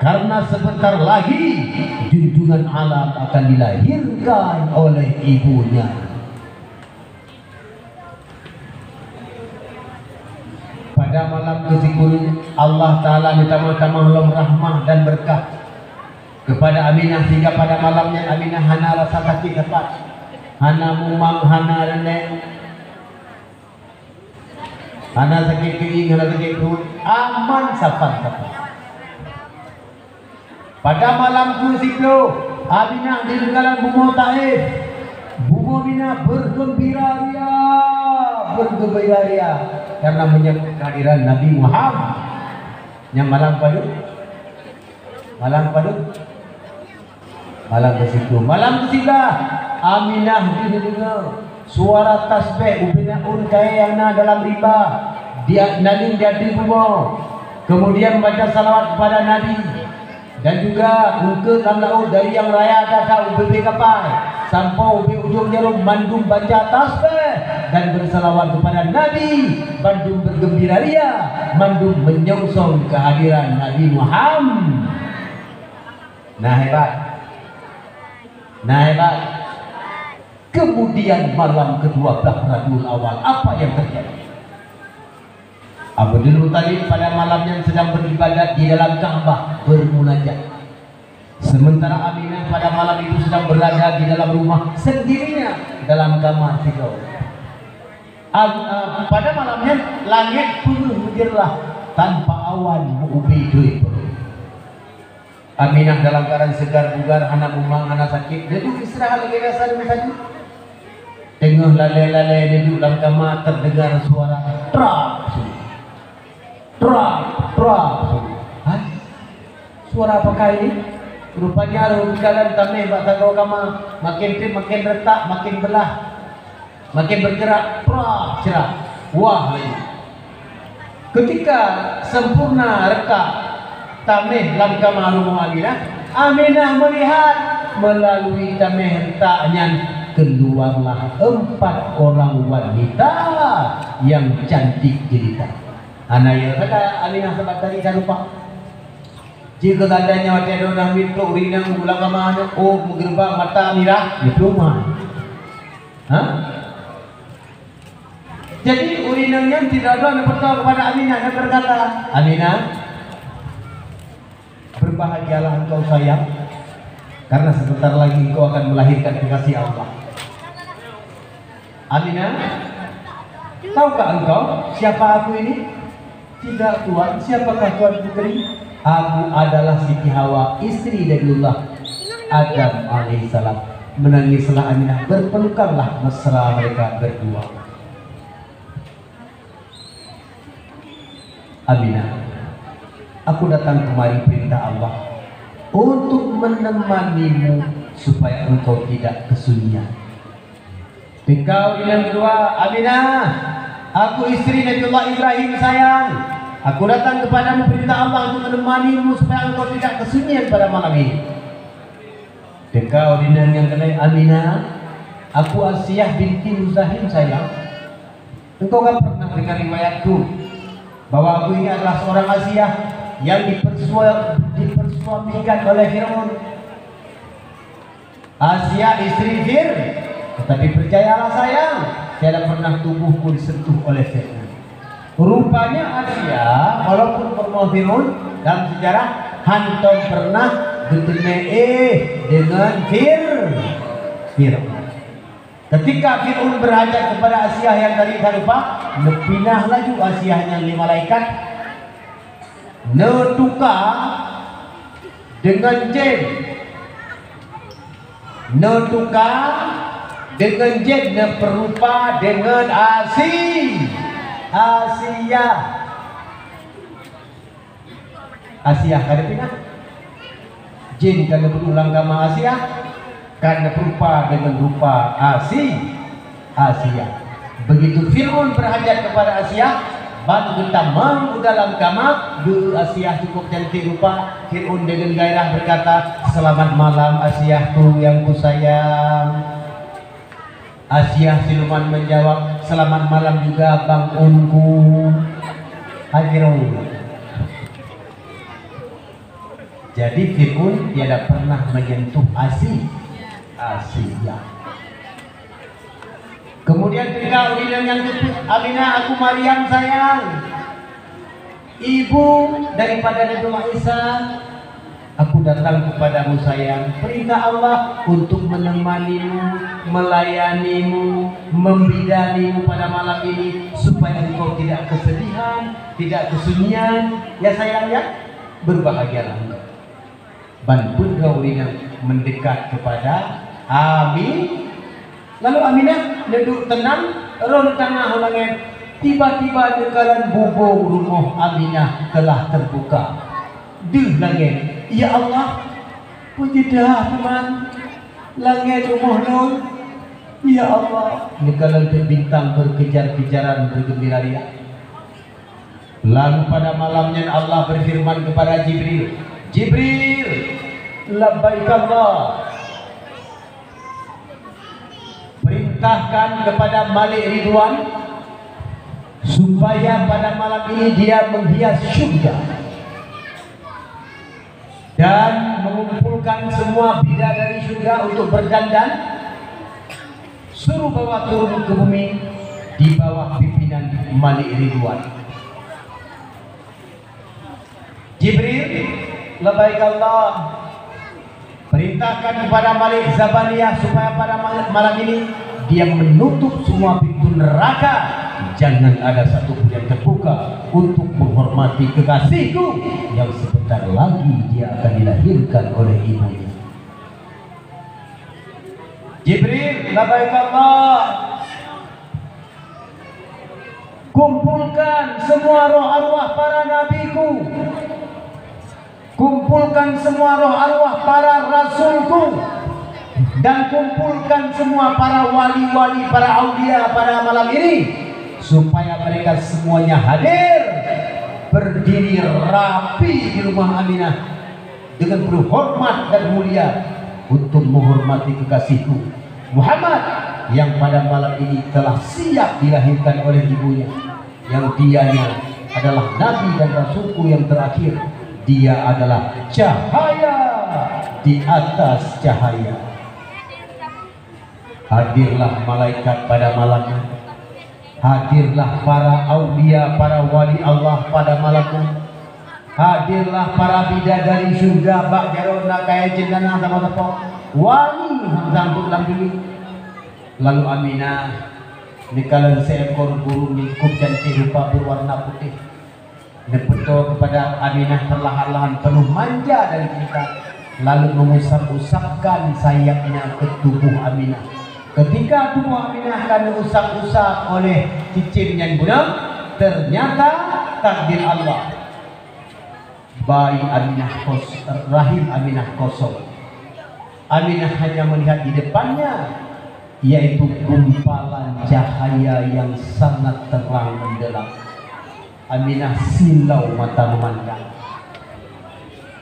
karena sebentar lagi junjungan alam akan dilahirkan oleh ibunya. Pada malam ke-10 Allah Ta'ala minta-minta rahmah dan berkah kepada Aminah, sehingga pada malamnya Aminah hana rasa sakit dapat, hana mumang, hana reneng, hana sakit kering, hana sakit perut, aman sapan-sapan. Pada malam ke-10 Aminah di negara Bumau Taif, Bumau Mina bergembira ria karena menyambut kehadiran Nabi Muhammad. Yang malam padu, malam ke-10, malam ke-11 Aminah didengar suara tasbih ubinaun kayana dalam riba dia nalin jadi bumau, kemudian baca salawat kepada Nabi, dan juga ke laut dari yang raya kata UBB kapal sampai ubi ujung jarum mandum baca tasbih dan bersalawat kepada Nabi, mandum bergembira ria, mandum menyongsong kehadiran Nabi Muhammad. Nah hebat. Kemudian malam ke-12 Rabiul Awal, apa yang terjadi? Abdul Muttalib pada malam yang sedang beribadat di dalam Ka'bah bermunajat, sementara Aminah pada malam itu sedang berada di dalam rumah sendirinya dalam kamar tidur. Pada malamnya langit penuh menjerlah tanpa awan mengubi duit. Aminah dalam keadaan segar bugar, anak mumang, anak sakit, duduk istirahat lagi rasa demi saja. Tengah lalai-lalai duduk dalam kamar, terdengar suara trak. Suara apakah ini? Rupanya rumkalan tameh bakal kau kamar, makin trip, makin retak, makin belah, makin bergerak, cerah. Wah, ketika sempurna retak tameh dalam kamar rumah Aminah melihat melalui tameh retaknya keluarlah 4 orang wanita yang cantik jelita. Anaya kata Aminah sebab tadi saya lupa. Jika tandanya waktu ada orang itu urinang ulang kamar, oh menggerbang mata Aminah di rumah. Jadi urinangnya tidak ada yang beritahu kepada Aminah dan berkata, Aminah, berbahagialah engkau sayang, karena sebentar lagi engkau akan melahirkan kekasih Allah. Aminah, tahukah engkau siapa aku ini? Tidak Tuhan, siapakah Tuhan putri? Aku adalah Siti Hawa, istri Nabiullah Adam alaihissalam. Menangislah Aminah, berpelukanlah mesra mereka berdua. Aminah, aku datang kemari perintah Allah untuk menemanimu supaya engkau tidak kesunyian. Engkau yang kedua, Aminah, aku istri Nabiullah Ibrahim sayang. Aku datang kepadamu perintah Allah untuk menemanimu supaya engkau tidak kesunyian pada malam ini. Engkau dinang yang kedua, Aminah, aku Asiyah binti Muzahim sayang. Engkau kan pernah dengar riwayatku bahwa aku ini adalah seorang Asiyah yang dipersuamikan oleh Fir'aun. Asiyah istri Fir. Tetapi percayalah sayang, tidak pernah tubuhku disentuh oleh Fir'aun. Rupanya Asia, walaupun pernah Fir'aun dalam sejarah, hantam pernah bertemu dengan Fir'aun. Ketika Fir'aun berhajat kepada Asia yang tadi saya lupa, nepinah laju Asiahnya li malaikat, netukar dengan jin, netukar dengan jin neperupa dengan Asia kada pindah jin kada berulang kama Asia kada berupa dengan rupa Asia. Begitu Fir'aun berhajat kepada Asia, bantu kita mau dalam kamar dulu Asia cukup cantik rupa. Fir'aun dengan gairah berkata, selamat malam Asiahku yang ku sayang. Asia siluman menjawab, selamat malam juga Bang Unku. Fir'aun. Jadi Fir'aun tidak pernah menyentuh Asia. Kemudian engkau bilang yang kedua, Aminah, aku Maryam sayang, ibu daripada Nabi Isa. Aku datang kepadamu sayang, perintah Allah untuk menemanimu, melayanimu, membidanimu pada malam ini supaya engkau tidak kesedihan, tidak kesunyian. Ya sayang ya, berbahagialah engkau. Bantu kau mendekat kepada Amin. Lalu Aminah duduk tenang, ron tengah langit. Tiba-tiba dekalan bubung rumah Aminah telah terbuka di langit. Ya Allah, puji dah teman, langit rumah nun. Ya Allah, dekalan bintang berkejar-kejaran bergembira ria. Lalu pada malamnya Allah berfirman kepada Jibril, Jibril, labbaik Allah. Perintahkan kepada Malik Ridwan supaya pada malam ini dia menghias syurga dan mengumpulkan semua bidadari syurga untuk berdandan. Suruh bawa turun ke bumi di bawah pimpinan Malik Ridwan. Jibril, labbaik Allah. Perintahkan kepada Malik Zabaniyah supaya pada malam ini dia menutup semua pintu neraka. Jangan ada satu pun yang terbuka untuk menghormati kekasihku yang sebentar lagi dia akan dilahirkan oleh ibunya. Jibril, labbaik Allah. Kumpulkan semua roh arwah para nabiku. Kumpulkan semua roh arwah para rasulku, dan kumpulkan semua para wali-wali, para aulia pada malam ini supaya mereka semuanya hadir berdiri rapi di rumah Aminah dengan penuh hormat dan mulia untuk menghormati kekasihku Muhammad yang pada malam ini telah siap dilahirkan oleh ibunya, yang dianya adalah nabi dan rasulku yang terakhir. Dia adalah cahaya di atas cahaya. Hadirlah malaikat pada malamnya. Hadirlah para aulia, para wali Allah pada malamnya. Hadirlah para bidadari surga, bak jarona kaya jendana sama-sama wali untuk lambi. Lalu Aminah dikalan seekor burung lingkup cantik rupa berwarna putih Nepeto kepada Aminah perlahan-lahan penuh manja dari kita, lalu mengusap-usapkan sayapnya ke tubuh Aminah. Ketika tubuh Aminah akan diusap-usap oleh cicing yang budak, ternyata takdir Allah, bayi Aminah rahim Aminah kosong. Aminah hanya melihat di depannya yaitu gumpalan cahaya yang sangat terang mendelam. Aminah silau mata memandang.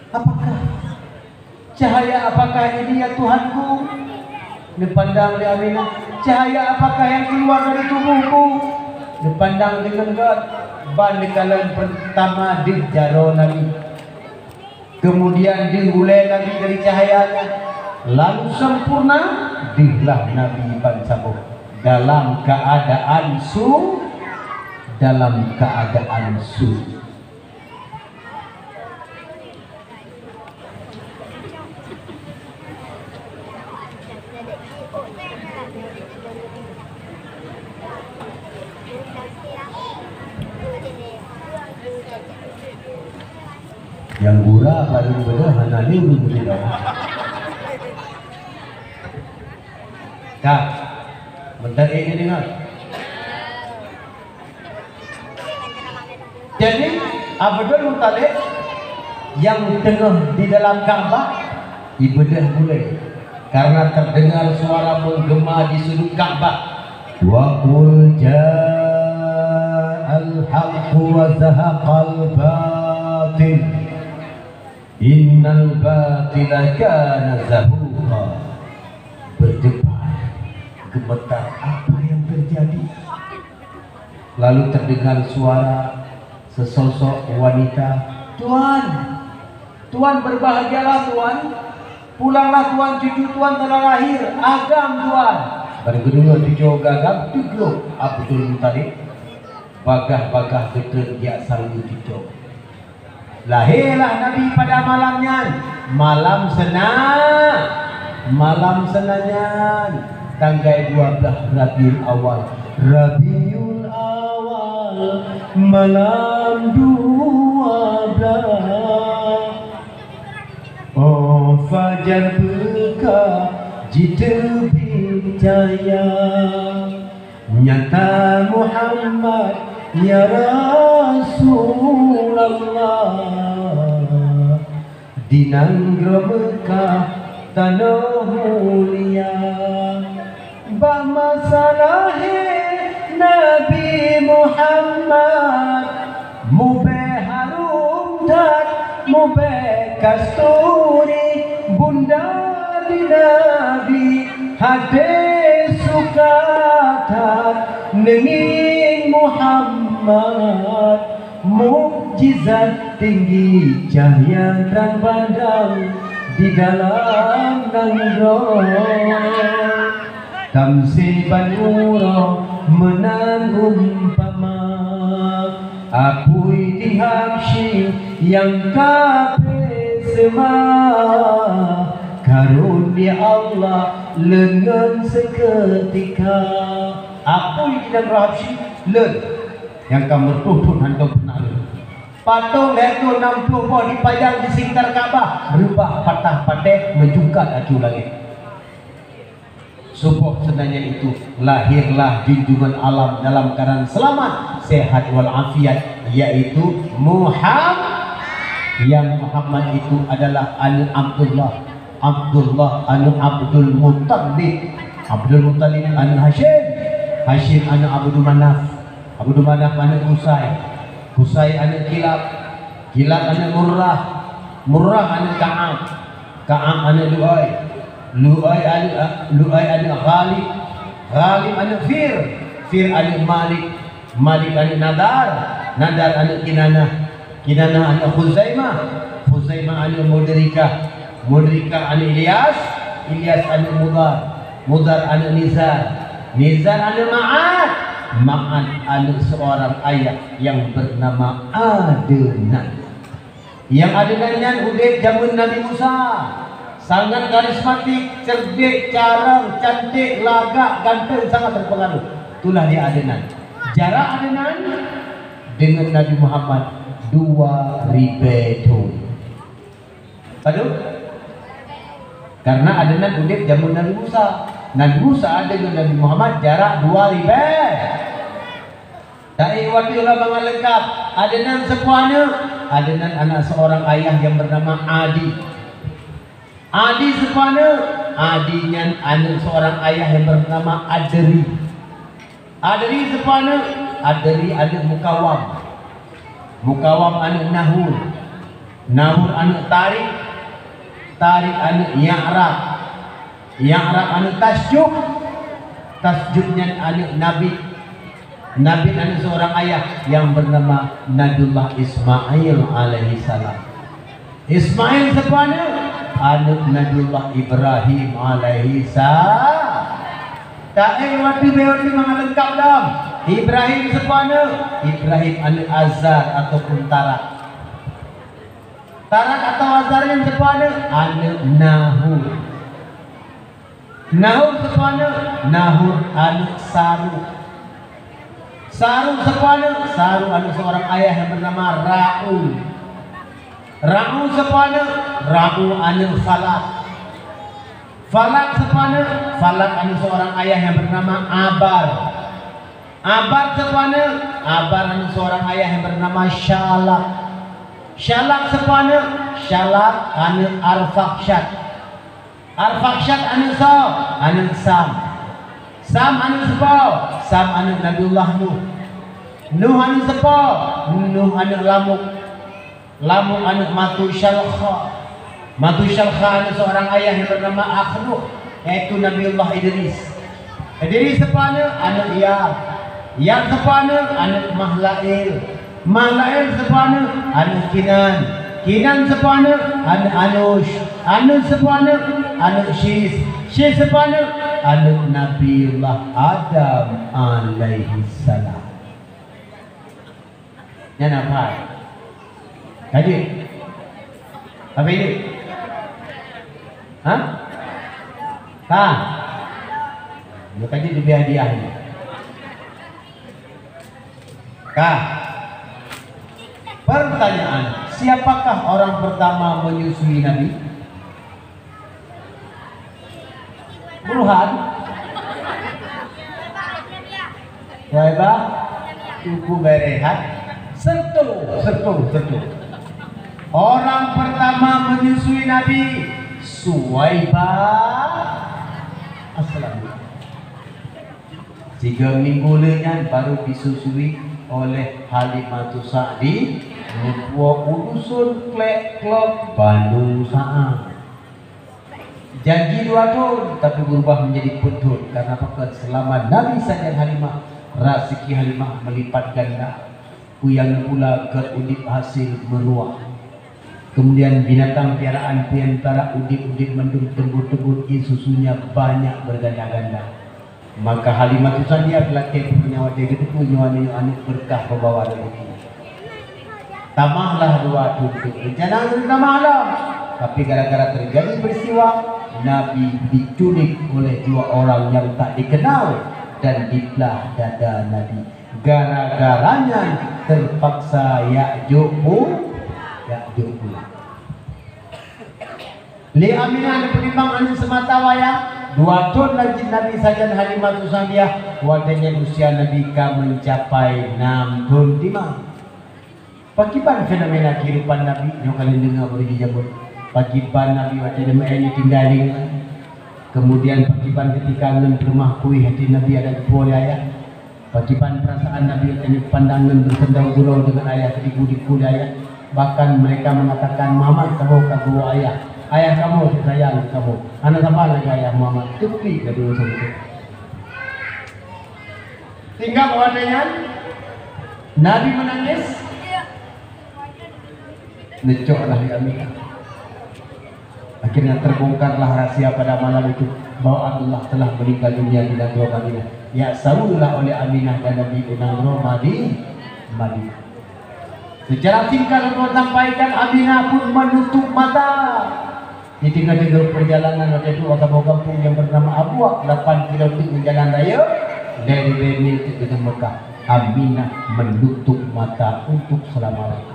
Apakah cahaya apakah ini ya Tuhanku? Dipandang oleh Aminah. Cahaya apakah yang keluar dari tubuhku? Dipandang dengan God. Bandikalan pertama di jaro Nabi, kemudian dihulai lagi dari cahayanya, lalu sempurna dilah Nabi Pansabo dalam keadaan su. Yang gura paling benar hanali begitu. Kak, bentar ini dengar. Jadi Abdul Muttalib yang tengah di dalam Ka'bah ibadah mulai karena terdengar suara menggema di sudut Ka'bah. Wa qul ja'al haqqu wa zahaqal batil innal batila kana zahuqa. Berdebar, gemetar, apa yang terjadi? Lalu terdengar suara sesosok wanita, Tuan, Tuan berbahagialah Tuan, pulanglah Tuan, cucu Tuan telah lahir, agam Tuan. Baru kedua cucu gagam, tugluk Abdul Muttalib, bagah-bagah betul dia selalu cucu. Lahirlah Nabi pada malamnya, malam senanya, tanggal 12 Rabiul Awal. Rabiul Awal, malam 12. Oh fajar buka di tepi jaya, nyata Muhammad ya Rasulullah, di Nanggro Mekah tanah mulia. Bah masalah Nabi Muhammad, mube harum dan mube kasturi, bunda di Nabi hadis sukatat nenging Muhammad, mukjizat tinggi cahaya terang pandang di dalam Nanggro. Tamsiban uro menang umpama, apui di Habsyi yang kape semua, karunia Allah lengan seketika. Apui di Nanggro Habsyi len yang kamu tuntun hantu pernah len. Patung leher 60 pohon dipajang di sekitar Ka'bah, berubah patah patah menjungkat acu langit. Subuh senanya itu lahirlah junjungan alam dalam keadaan selamat, sehat walafiat, yaitu Muhammad. Yang Muhammad itu adalah anu Abdullah, Abdullah anu Abdul Muttalib, Abdul Muttalib anu Hashim, Hashim anu Abdul Manaf, Abdul Manaf anu Qusay, Qusay anu Kilab, Kilab anu Murrah, Murrah anu Ka'ab, Ka'ab anu Lu'ay, Lu'ay anu Ghalib, Ghalib anu Fir, Fir anu Malik, Malik anu Nadar, Nadar anu Kinanah, Kinanah anu Khuzaimah, Khuzaimah anu Mudrikah, Mudrikah anu Ilyas, Ilyas anu Mudar, Mudar anu Nizar, Nizar anu Ma'ad, Ma'ad anu seorang ayah yang bernama Adnan. Yang Adnannya udah zaman Nabi Musa, sangat karismatik, cerdik, carang, cantik, lagak, ganteng, sangat berpengaruh. Itulah dia Adnan. Jarak Adnan dengan Nabi Muhammad 2000 tahun. Aduh, karena Adnan udah zaman Nabi Musa. Nabi Musa dengan Nabi Muhammad jarak 2000. Dai watilah bangga lengkap. Adnan sepuanya, Adnan anak seorang ayah yang bernama Adi. Adi sepuanya adinya anu seorang ayah yang bernama Adri. Adri sepana, Adri anu Mukawam. Mukawam anu Nahur. Nahur anu Tarik. Tarik anu Ya'rab. Ya'rab anu Tasjuk. Tasjuknya anu Nabi. Nabi anu seorang ayah yang bernama Nabiullah Ismail alaihi salam. Ismail sepana anu Nabiullah Ibrahim alaihi salam. Tak waktu beoti lengkap dalam. Ibrahim sepana Ibrahim anu Azar ataupun Tarak. Tarak atau Azar yang sepana anu Nahur. Nahur sepana Nahur anu Saru. Saru sepana Saru anu seorang ayah yang bernama Ra'u. Ra'u sepana Ra'u anu Falak. Falak sepana Falak anu seorang ayah yang bernama Abar. Abar sepana Abar anu seorang ayah yang bernama Syalak. Syalak sepana Syalak anu Arfakshat. Arfakshat anu Sam. Sam anu sepo Sam anu Nabiullah Nuh. Nuh anu sepo Nuh anu Lamuk. Lamuk anu Matusyalkha. Matusyalkha anu seorang ayah yang bernama Akhnuk, yaitu Nabiullah Idris. Idris sepana anu Iyad. Iyad sepana anu Mahlail. Mahlail sepana anu Kinan. Kinan sepana anu Anush. Anush sepana anu Syis. Syis sepana anu Nabiullah Adam alaihi salam. Yan apa? Kaji. Apa ini? Hah? Kah? Lu kaji di hadiah ini. Kah? Pertanyaan, siapakah orang pertama menyusui Nabi? Burhan? Waiba? Tuku berehat? Sertu. Orang pertama menyusui Nabi Suwaibah. Assalamualaikum. 3 minggu lengan baru disusui oleh Halimatus Sa'di. Nupua urusun klek klok Bandung Sa'a. Janji 2 tahun tapi berubah menjadi putus. Karena apa? Selama Nabi saja Halimah, rezeki Halimah melipat ganda. Kuyang pula ke udip hasil meruah. Kemudian binatang piaraan piantara udip-udip mendung tebut-tebut susunya banyak berganda-ganda. Maka Halimah Sa'diyah adalah penyawa dia itu nyuani anak berkah pembawa rezeki. Tamahlah 2 tutup. Rencana sudah malam. Tapi gara-gara terjadi peristiwa, Nabi diculik oleh 2 orang yang tak dikenal dan dibelah dada Nabi. Gara-garanya terpaksa Ya'juj pula. Li Aminah ada pertimbangan semata wayang 2 tahun lagi Nabi saja Halimatus Sa'diyah wadahnya usia Nabi mencapai 6 tahun timah. Pakiban fenomena kehidupan Nabi yang kalian dengar beri jabut. Pakiban Nabi wadahnya ini tinggalin. Kemudian pakiban ketika ngen rumah kui hati Nabi ada boleh ayah. Pakiban perasaan Nabi ini pandangan bersendau gurau dengan ayah diku ayah. Bahkan mereka mengatakan Muhammad kamu kagu ayah. Ayah kamu sayang kamu. Anak sama lagi ayah Muhammad. Tepi kedua sebut. Tinggal wadahnya Nabi menangis. Necoklah kami. Akhirnya terbongkarlah rahasia pada malam itu bahwa Allah telah meninggal dunia di negeri Madinah. Ya sarulah oleh Aminah dan Nabi Unang Madinah. Secara singkat untuk sampaikan Aminah pun menutup mata. Di tengah-tengah perjalanan waktu itu waktu kampung yang bernama Abuak 8 km jalan raya dari Benin ke Mekah. Aminah menutup mata untuk selama-lamanya.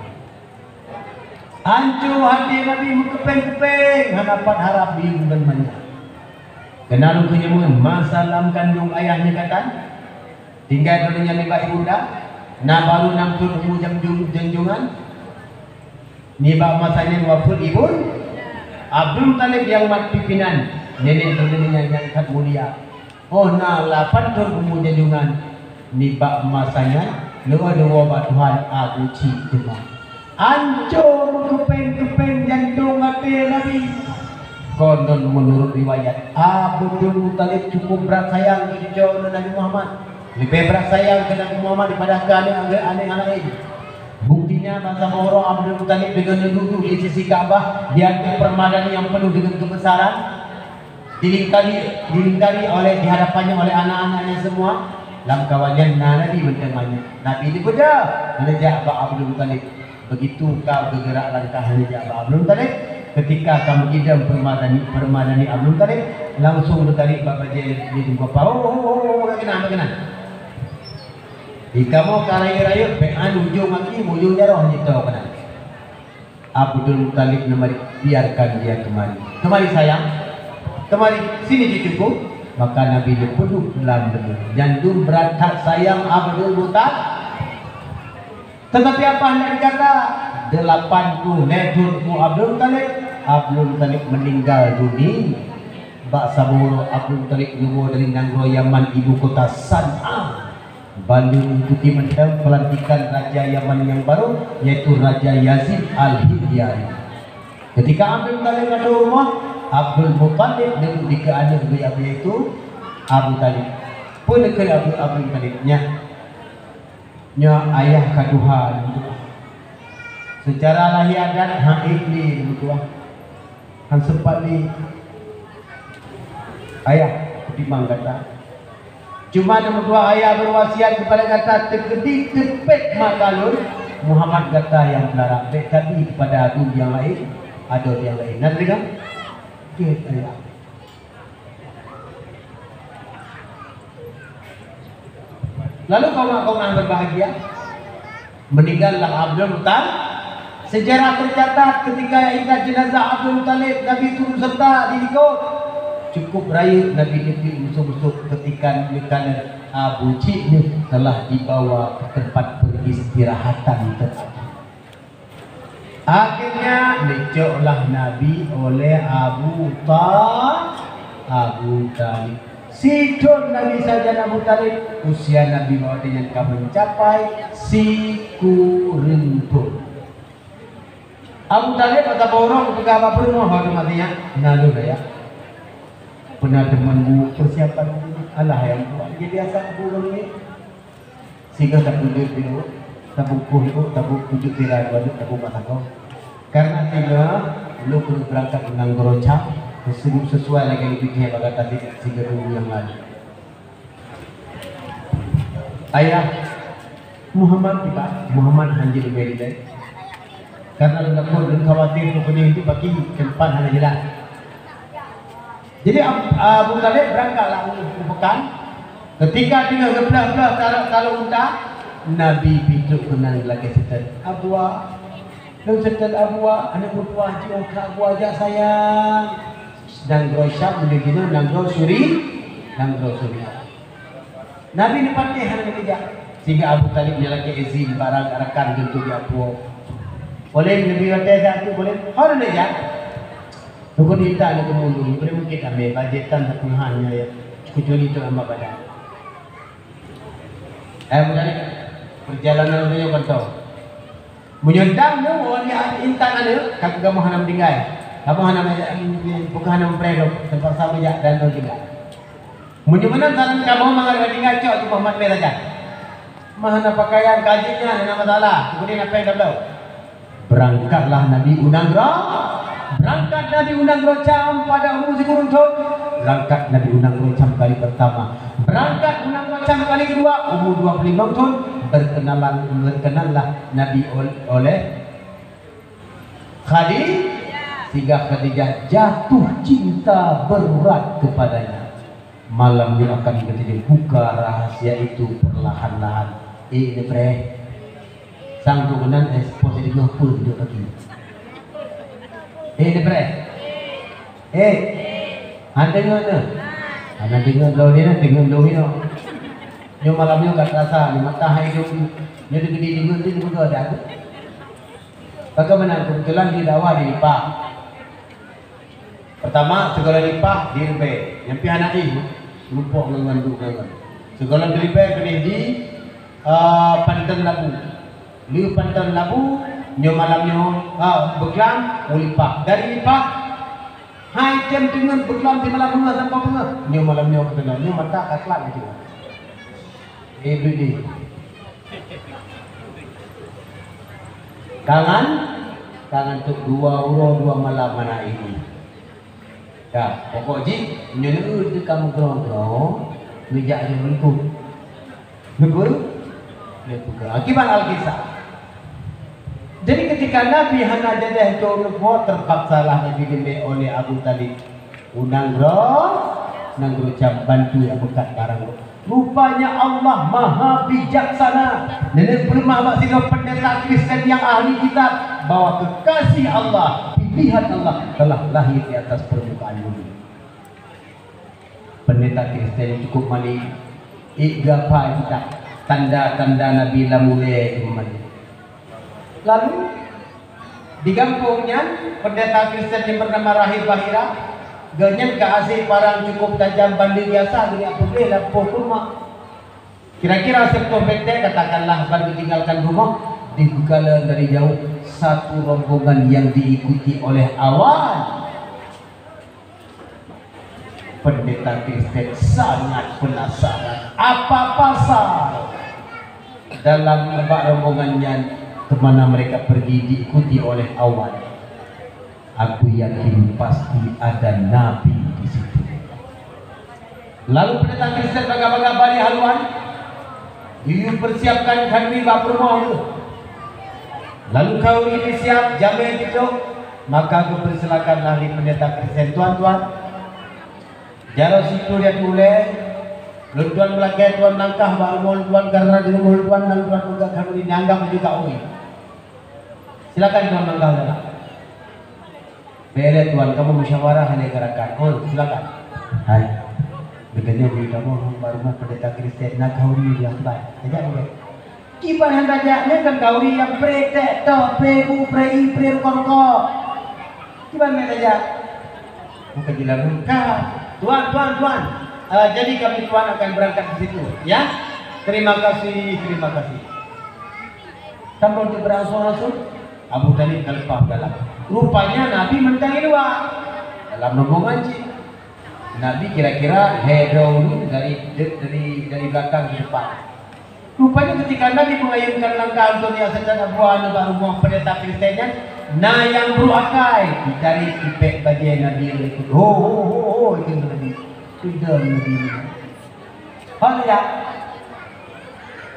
Hancur hati Nabi kepeng-kepeng harapan harap diundang banyak. Kenal kenyamun masalam kandung ayahnya kata tinggal dunia niba ibunda. Nah baru 6 tahun umur junjungan. Niba masanya wafud ibun. Abdul Talib yang mat pimpinan nenek nenek yang kat mulia. Oh nah 8 tahun kemudian jungan ni bak masanya lewa bak Tuhan Abu Cik hancur kepeng jantung hati Nabi. Konon menurut riwayat Abdul Muttalib cukup berat sayang ke cucu Nabi Muhammad, lebih berat sayang ke Nabi Muhammad daripada ke anak-anak lain. Buktinya masa orang Abdul Muttalib dengan duduk di sisi Kaabah di atas permadani yang penuh dengan kebesaran, dilingkari oleh di hadapannya oleh anak-anaknya semua. Dalam kawannya Nabi bertanya, Nabi ini beda menejak Abdul Muttalib. Begitu kau bergerak langkah menejak Abdul Muttalib, ketika kamu idam permadani Abdul Muttalib, langsung bertarik bapa dia di tunggu apa? Oh, kena. Jika mau karayu-rayu, bean ujung lagi, ujung jaroh ni tahu kena. Abdul Muttalib nemari, biarkan dia kemari sayang, kemari sini cucuku. Maka Nabi dipeluk dalam demi jantung berat tak sayang Abdul Muttalib. Tetapi apa hendak dikata 80 leturmu Abdul Muttalib meninggal dunia. Bak saburo Abdul Muttalib lumo dari Nangro Yaman ibu kota San'a. Bandung ikuti menang pelantikan Raja Yaman yang baru yaitu Raja Yazid Al-Hidayah. Ketika Abdul Muttalib ada rumah, Abdul Muttalib duduk di keadaan beliau itu Abu Talib. Pun ke Abdul Muttalibnya ayah kaduhan secara lahir dan haikli betul kan sempat ni ayah ketimbang kata cuma nombor 2 ayah berwasiat kepada kata terkedik tepek makalun Muhammad kata yang melarang baik tadi kepada adu yang lain ada yang lain nak dengar ayah. Lalu kaum berbahagia meninggallah Abdul Muttalib. Sejarah tercatat ketika ingat jenazah Abdul Muttalib Nabi turun serta diikut cukup raya Nabi musuh-musuh ketika mekanan Abu Cik telah dibawa ke tempat peristirahatan tersebut. Akhirnya dicoklah Nabi oleh Abu Talib. Sidon Nabi saja Abu Talib usia Nabi dengan kamu mencapai sikurintun. Abu Talib kata orang ketika apa pun mau matinya nalu ya. Pernah temanmu persiapan Allah yang buat dia biasa burung ini sehingga tak boleh dulu tabuk kulit tabuk tujuh tirai wajib tabuk mata kau karena tinggal lu perlu berangkat dengan gerocak sesuai lagi dipikir pada tadi sehingga dulu yang lain. Ayah Muhammad hanjir berdiri karena takut dan khawatir kepada itu bagi ke depan hanya jelas. Jadi Abu Talib berangkatlah ke pekan. Ketika dia gebelah kalau unta, Nabi pijuk kenal lagi setan. Abua, dan setan abua, anak berdua jiwa ke abua aja sayang. Dan Rosyab begini, dan Rosuri. Nabi nepatnya hanya ketiga. Sehingga Abu Talib lagi izin barang rakan untuk dia tua. Boleh Nabi kata itu boleh. Kalau dia Tunggu kita ada kemundur, boleh mungkin ambil bajetan terpengahannya ya. Kecuali itu ambak badan. Bukan perjalanan dia kantau. Menyendang tu orang intan ada, kaki kamu hanam tinggal. Kamu hanam bukan hanam predok, tempat sama jak dan tinggal. Menyemana salam kamu mengarah tinggal cok tu Muhammad Meraja. Mana pakaian kajinya ada masalah. Kemudian apa yang dah berangkatlah Nabi undang Berangkat Nabi undang Rocam pada umur Sikurunton. Berangkat Nabi undang Rocam kali pertama. Berangkat undang Rocam kali kedua umur 25 tahun. Berkenallah Nabi oleh Khalid sehingga Khadijah jatuh cinta berat kepadanya. Malam dia akan terjadi buka rahasia itu perlahan-lahan. Ini bre sang turunan ekspos di ngapul duduk lagi. Depre. Anda dengar tu? Anda dengar dulu ni, tengok dulu ni. Yang malamnya kat rasa, matahari tu, dia tu gede dengar tu juga ada. Bagaimana kebetulan di dakwah di Lipa. Pertama, segala lipah dirbe. Yang pihak anak ini lupa mengandung dengan. Segala dirbe kena di pantan labu. Liu pantan labu, nyo malamnya beklam ulipah. Dari lipah, hai jam dengan beklam di malam bunga tanpa bunga. Nyo malamnya ketengah, nyo mata kaklan itu. Every day. Kangen untuk 2 euro 2 malam mana ini. Ya, pokok ji, nyo di kamu grong-grong, mijak dia berikut. Betul? Akibat Alkisah. Jadi ketika Nabi hana jadah Jodoh terpaksalah Nabi dibeli oleh Abu Talib. Undang nang jam bantu yang bekat barang. Rupanya Allah maha bijaksana. Nenek permah mak sila pendeta Kristen yang ahli kitab bahwa kekasih Allah, pilihan Allah telah lahir di atas permukaan bumi. Pendeta Kristen cukup mali igapa kita tanda-tanda Nabi lamule dimana. Lalu di kampungnya pendeta Kristen yang bernama Rahib Bahira ganyan keasih parang cukup tajam banding biasa dengan boleh lah rumah. Kira-kira sektor bete katakanlah baru tinggalkan rumah digala dari jauh satu rombongan yang diikuti oleh awan. Pendeta Kristen sangat penasaran apa pasal dalam rombongannya kemana mereka pergi diikuti oleh awan. Aku yakin pasti ada Nabi di situ. Lalu pendeta Kristen baga-baga balik haluan. You persiapkan kami bab rumah itu. Lalu kau ini siap jamin itu. Maka aku persilakan lari pendeta Kristen. Tuan-tuan, jauh situ dia tulis. Lalu tuan belakang tuan langkah baru tuan karena di rumah tuan lalu tuan juga kami dianggap juga ui. Silakan tuan langkah dalam. Bele tuan, kamu musyawarah hanya gerakan. Oh, silakan. Hai. Begini kamu baru mau pendeta Kristen nak kau ni yang baik. Ajak boleh. Kipan yang ajaknya kan kau ni yang pre tek to, pre bu pre pre konko. Kipan yang ajak? Bukan jelas muka. Tuan. Jadi kami tuan akan berangkat ke situ, ya. Terima kasih. Tanpa untuk beransur-ansur, Abu Talib kalpah dalam. Rupanya Nabi mentang luar dalam rombongan cik. Nabi kira-kira hero dari belakang ke depan. Rupanya ketika Nabi mengayunkan langkah untuk dia sedang buah baru buah pendeta Kristennya, nah yang beruakai dicari ipek bagian Nabi yang ikut. Oh, itu Nabi. Sudah Nabi. Hanya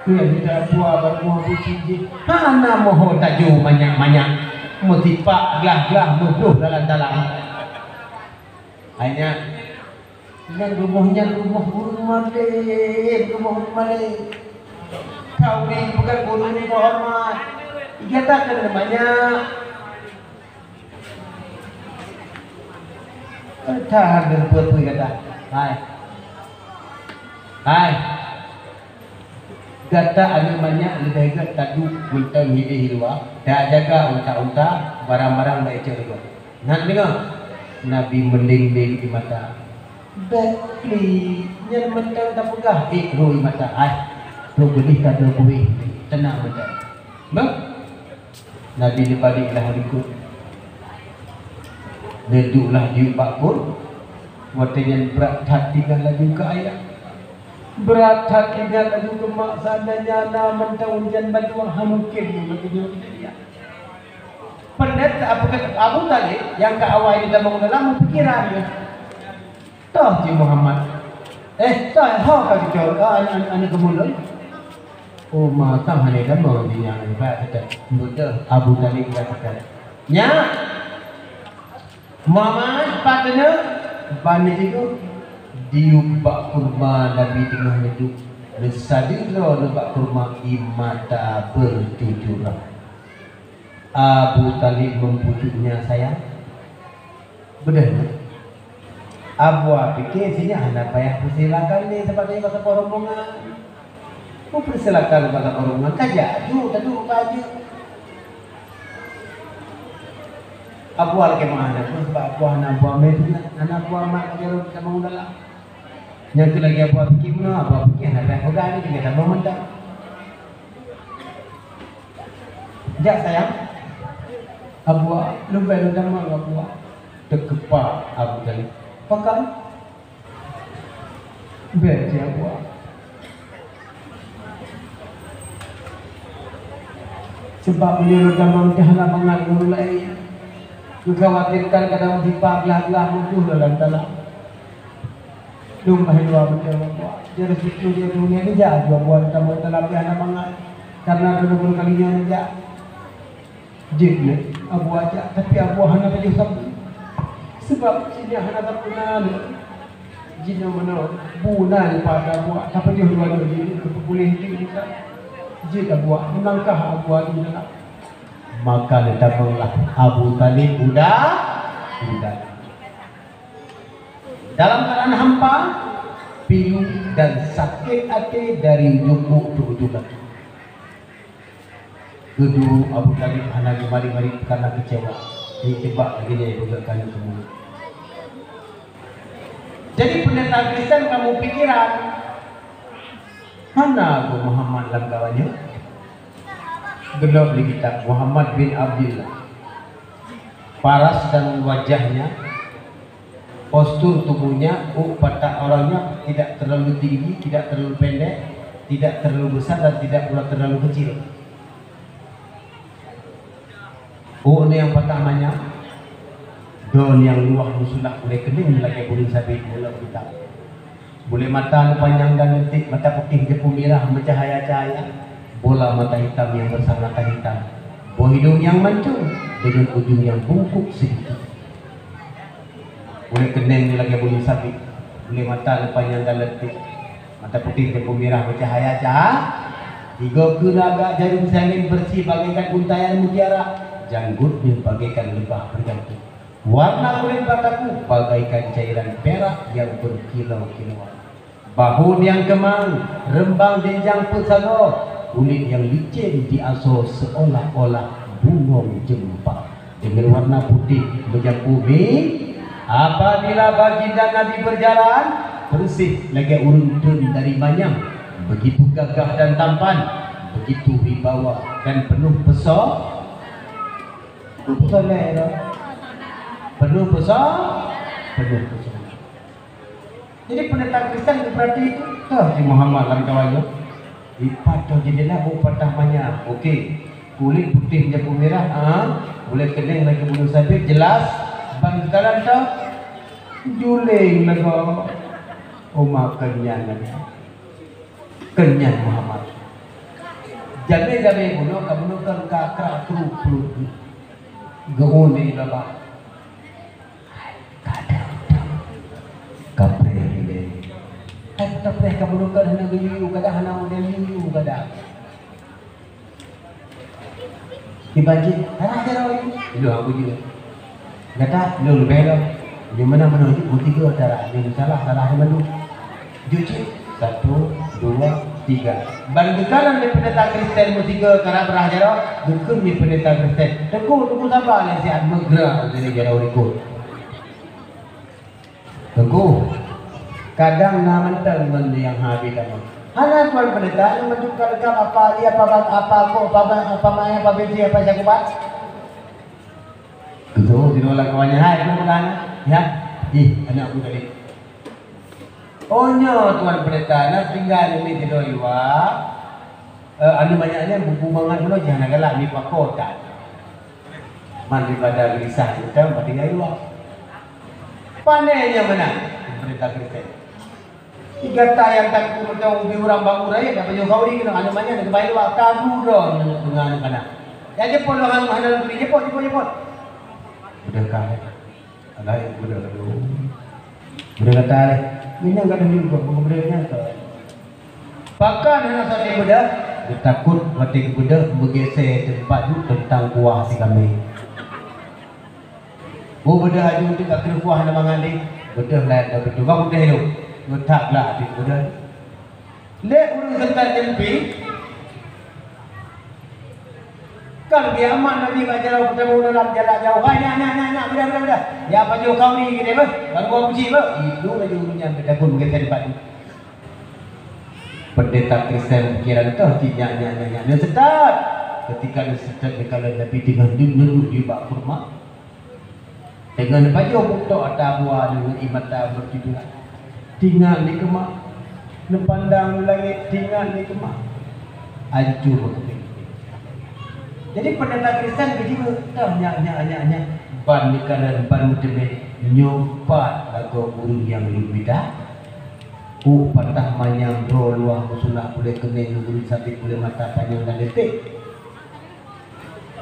dia tidak buah baru buah buci. Hana moho tajuk banyak-banyak. Motipak gelah-gelah musuh dalam-dalam. Hanya yang rumah malik. Kau ni bukan guru ni hormat. Ikatakan namanya. Tahan dan buat kata. Hai. Kata ada banyak lebih baik tadu bultan hidup dah jaga unta-unta barang-barang baik juga. Nak dengar Nabi meling-ling di mata. Bekli yang mentang tak pegah roi mata. Tu boleh kata boleh tenang mata. Bang Nabi ni baliklah ikut. Duduklah di bakul. Watanya berat hati tinggal lagi ke ayat. Berat hati tinggal lagi ke mak sananya na mentang hujan baju mungkin bagi dia. Pendeta Abu Talib yang ke awal ini dalam mengenal pikiran dia. Toh si Muhammad. Toh kau dicor anak kemudian. Oh mata hanya dah mau dia yang kata betul Abu Talib kata. Nya Muhammad patutnya bani itu diubah kurma Nabi tengah hidup. Lesadilo lebak kurma imata bertujuran. Abu Talib membujuknya sayang. Benar. Abu fikir sini anda payah persilakan ni tempat ini pasal rombongan. Kau persilakan pasal rombongan kaja. Tadu kaja. Abuah ke mana? Sebab abuah nak abuah media, anak abuah mak kerja kita bangun dalam. Yang tu lagi abuah fikir mana? Abuah fikir nak dah pegang ni kita tak bangun dah. Jak sayang, abuah lupa lu dah mak abuah terkepak abu tadi. Pakai beci abuah. Sebab beliau dah mak dah lah bangat mulai. Dikhawatirkan kadang dipag lah muncul dalam dalam lumah dua betul buat jadi situ dia dunia ni jah dua buat tambah dalam anak mangat karena dulu kalinya ni jah jid ni abu aja tapi abu hana baju sabu sebab dia hana tak pernah jid mana bulan pada abu tapi dia dua jid boleh kita jid abu memangkah abu itu dalam maka letaklah Abu Talib budak dalam keadaan hampa, pilu dan sakit hati dari ujung ke ujung kaki. Kedua Abu Talib hanya kembali karena kecewa. Ini tebak lagi dia bergerakkan semua. Jadi pendeta Kristen kamu pikiran mana Abu Muhammad dalam kawannya? Gelap di kitab Muhammad bin Abdullah. Paras dan wajahnya, postur tubuhnya, watak orangnya tidak terlalu tinggi, tidak terlalu pendek, tidak terlalu besar dan tidak pula terlalu kecil. Ini yang pertamanya. Don yang luah musulah boleh kening lagi boleh sabit bola kita. Boleh mata panjang dan lentik, mata putih jepu merah bercahaya-cahaya. Bola mata hitam yang bersangat hitam, buah hidung yang mancung dengan ujung yang bungkuk sedikit. Boleh kening lagi boleh sabit, boleh mata panjang dan lentik, mata putih jepu merah bercahaya cahaya. Tiga keraga jarum salin bersih bagaikan untayan mutiara, janggutnya bagaikan lebah bergantung. Warna kulit mataku bagaikan cairan perak yang berkilau-kilauan. Bahu yang kemang, rembang jenjang pesano, kulit yang licin diasuh seolah-olah bungong jempa dengan warna putih mencampur bumi. Apabila baginda Nabi berjalan bersih lagi uruntun dari manyang, begitu gagah dan tampan, begitu wibawa dan penuh pesona. Penuh pesona. Jadi pendeta Kristen berarti itu di Muhammad dalam kawannya. Patah jadilah patah banyak. Okey. Kulit putih mencampur merah, boleh kening lagi bulu sabit jelas. Bangkalan tu juling lagi. Umar kenyang lagi. Kenyang Muhammad. Jabe bunuh kamu kan kakak kru. Gaun ni laba. Kapre ni. Tak boleh kamu kan hana gayu kada hana model yu kada. Dibagi, hana jero itu aku juga. Kata lu belo. Di mana menuju tiga cara. Ini salah menu. Juci 1, 2, 3. Bandingkan dengan pendeta Kristen tiga cara berah jero, bukan di pendeta Kristen. Tunggu sabar ni siat megra dari jero ikut. Tunggu. Kadang nama mentang benda yang habis kamu. Hana tuan pendeta yang menunjukkan rekam apa dia apa maya apa biji apa jagobat. Betul, dinolak kawannya. Hai, kamu kan? Ya, anak aku tadi. Oh nyo tuan pendeta, nak tinggal ini di Doiwa. Anu banyaknya buku mangan dulu jangan galak di kota. Mandi pada gelisah kita tinggal di luar. Pandainya mana? Pendeta Kristen. Tiga tayang tak macam ubi orang bangun raya dah baju kau ni kena anu banyak nak bayar luar kagu dah dengan kana. Ya je pun orang handal beli je pun. Budak kah. Alai budak dulu. Budak kata le. Minang kada juga budaknya tu. Pakan anak saya budak takut mati budak bergeser tempat tu tentang kuah si kami. Budak aju tu tak kena kuah nak mangandi. Budak lain dah betul. Kau budak hidup. Letaklah di budak. Lek urus tentang jempi. Kan dia aman Nabi baca jauh ketemu dalam jarak jauh. Hai nak bedah. Ya apa jauh kau ni kita bah? Baru kau puji bah. Itu lagi urunya beda pun kita dapat. Pendeta Kristen kira itu dia sedap. Ketika dia sedap kalau Nabi dengan duduk di bak kurma. Dengan baju buto atau buah dengan imata bertidur. Tinggal di kemak. Nepandang langit tinggal di kemak. Hancur. Jadi pendeta Kristen begitu nya ban ni kanan ban muteme nyopat lagu guru yang lebih dah patah manyang bro luah musulah boleh kena guru sampai boleh mata panjang dan detik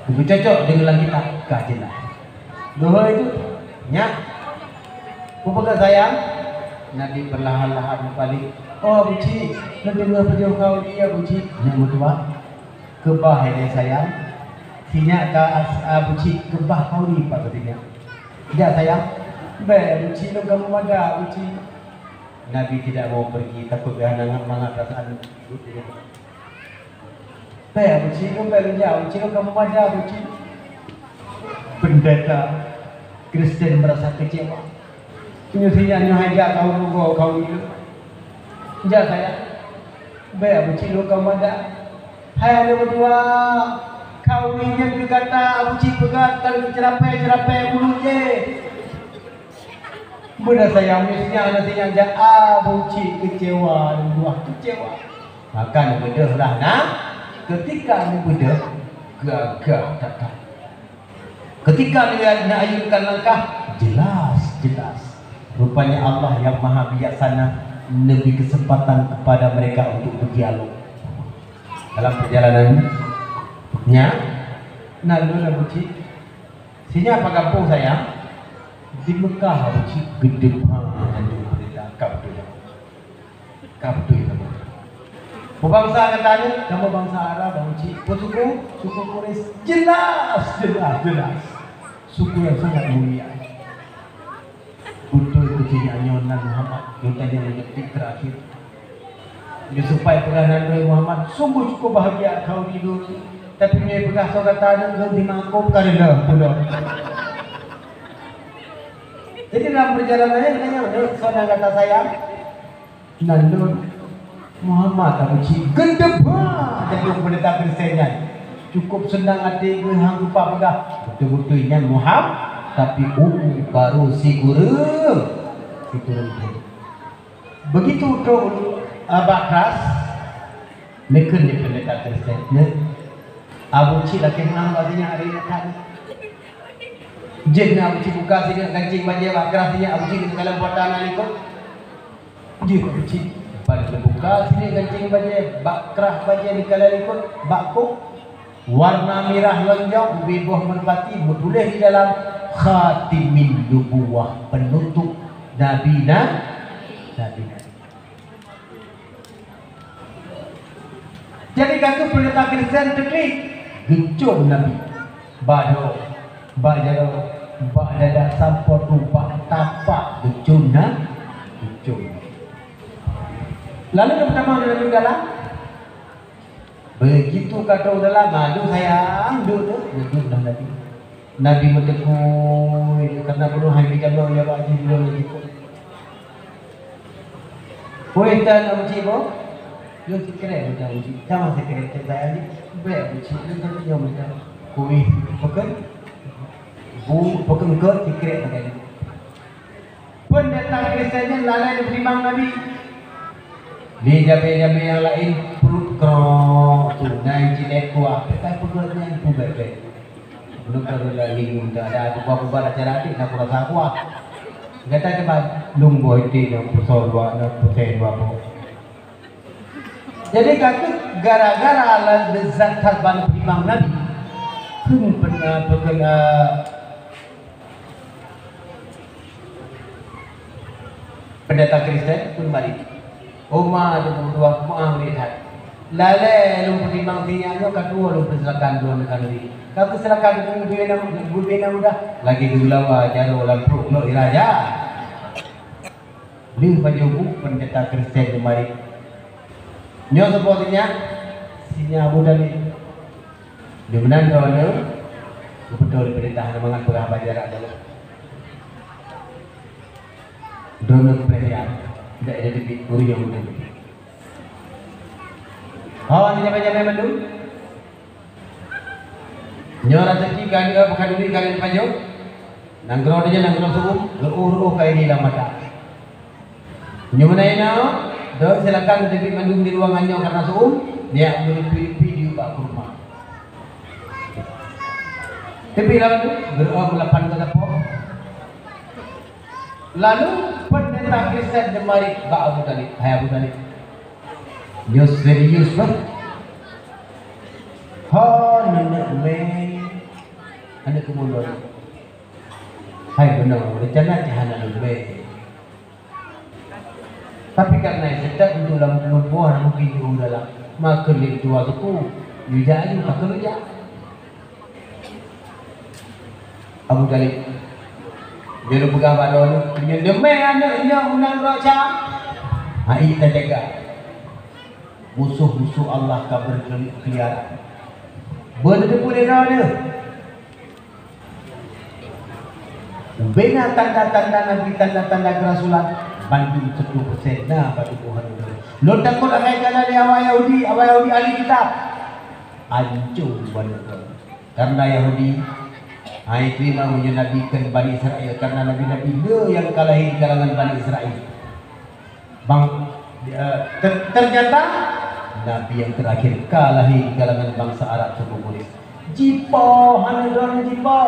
lebih cocok dengan kita kajilah doa itu nyak pupaka sayang Nabi perlahan-lahan balik oh buci lebih berjauh kau dia buci nyak mutua kebahaya sayang sinya ka buci kebah kau ni pak katanya. Ya sayang, buci lo kamu ada buci. Nabi tidak mau pergi takut kehilangan mangat perasaan ibu dia. Buci lo jauh, buci lo kamu ada buci. Pendeta Kristen merasa kecewa. Penyusinya nyuhaja kau itu. Ya sayang, buci lo kamu ada. Hai ada berdua. Kau ingin berkata buci pegat kalau cerapai mulutnya. Benda saya mestinya anak saya buci kecewa dan buah kecewa. Maka benda lah nak. Ketika benda gagah datang. Ketika dia nak ayunkan langkah jelas. Rupanya Allah yang maha bijaksana memberi kesempatan kepada mereka untuk berdialog dalam perjalanan. Nya, nalu lah buci. Sinya apa kampung saya? Di Mekah buci gede banget berita kau tu. Bangsa katanya, kamu bangsa Arab buci. Suku Quraisy jelas. Suku yang sangat mulia. Betul kecilnya Nabi Muhammad. Yang tadi mengetik terakhir. Dia supaya peranan Nabi Muhammad sungguh cukup bahagia kau hidup. Tapi punya bekas orang kata ada di mangkuk karena pulau. Jadi dalam perjalanannya katanya seorang kata saya, Nandun Muhammad Abuci gendebah jadi pendeta Kristennya. Cukup senang hati hang lupa pedah. Betul-betulnya Muhammad tapi baru si guru. Begitu tu Bakras meken di pendeta Kristen. Abuci lagi menang baginya hari ini tadi. Jen Abuci buka sini kancing banjir Bakras sini Abuci di dalam potangan itu. Jen Abuci balik buka sini kancing banjir Bakras banjir di dalam itu. Bakku warna merah lonjong bibuh merpati bertulis di dalam khatimin nubuwah penutup Nabi. Jadi kata pendeta Kristen teknik gencur Nabi bado dada sampot rupa tapak gencur. Lalu yang pertama Nabi dalam begitu kata dalam madu sayang duduk Nabi mentekui karena perlu hari kalau ya Pak Haji belum begitu. Puitan Abu Cibo yo sekeren macam uji sama sekeren saya ni baik uji dengan dia macam kuih pekan ke sekeren macam ni pendeta Kristennya lalai diberimbang Nabi di jabe-jabe yang lain perut kerok tunai jilet kuah petai perutnya itu baik-baik belum kalau lagi muda ada apa-apa acara adik nak rasa kuah kata cepat lunggu itu yang pusol dua jadi kata gara-gara ala lezat harban imam Nabi pernah berkena pendeta Kristen pun balik Umar dan dua Umar melihat lalai lumpur imam tinyanya kedua lumpur silakan dua negara kalau silakan berbina mudah lagi gulawa jaro lampu lo iraja beli baju pendeta Kristen kembali nyo sepertinya sinya Abu Dhani Di mana doa betul perintah mangan berapa jarak dalam doa perintah tidak ada di guru yang benar. Oh, ini apa mandu? Nyora rezeki kali apa kaduri kali panjang? Nanggro aja nanggro suum, leuh kayak di dalam mata. Nyumana ina, doa silakan tapi mandung di ruangannya karena suum, dia video pak rumah. Tapi lalu berdoa melapan ke dapur. Lalu pendeta Kristen demari Pak Abu Talib, hai Abu Talib. Dia serius banget. Nenek me, anak kemudian. Hai benar, rencana cahana me. Tapi karena setan untuk dalam perempuan mungkin dia dalam maka dia tua tu, dia jadi tak kerja. Abu Talib dia pegang badan dia demai anaknya unang roca. Hai kita jaga musuh-musuh Allah kabar keliaran berdebu dengan dia. Bina tanda-tanda Nabi, tanda-tanda kerasulan banding 10% nah pada Tuhan. Lo takut akan jalan di awal Yahudi ahli kitab hancur banyak karena Yahudi terima menyanabikan Bani Israel karena Nabi-Nabi dia yang kalahin di kalangan Bani Israel. Ternyata Nabi yang terakhir kalahin di kalangan bangsa Arab suku Quraisy. Jipo, hanadon jipo.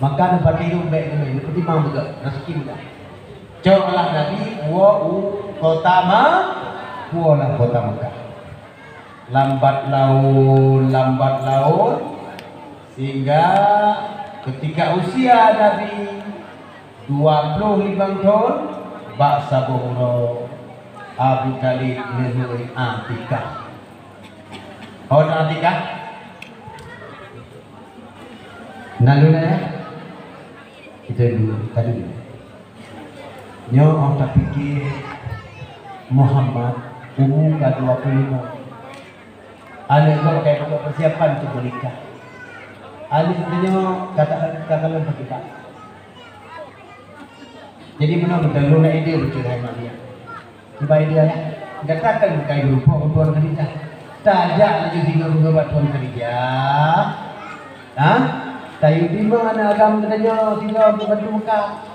Maka dapat hidup baik dengan itu timbang juga rezeki mudah. Cobalah Nabi kota Mekah. Lambat laun sehingga ketika usia Nabi 25 tahun baksa bohro Abu Talib menemui Atikah. Atikah naluna ya itu dulu tadi nyo tak pikir Muhammad umur ke 25 anak kau kayak persiapan untuk menikah. Ali sebenarnya katakan kita. Jadi benar-benar luna ide bercerai Maria. Coba ide ya. Katakan kayak grupo Tuan Khadijah. Tajak lagi tiga buat Tuan Khadijah. Tayu di mana agam katanya tiga buat muka.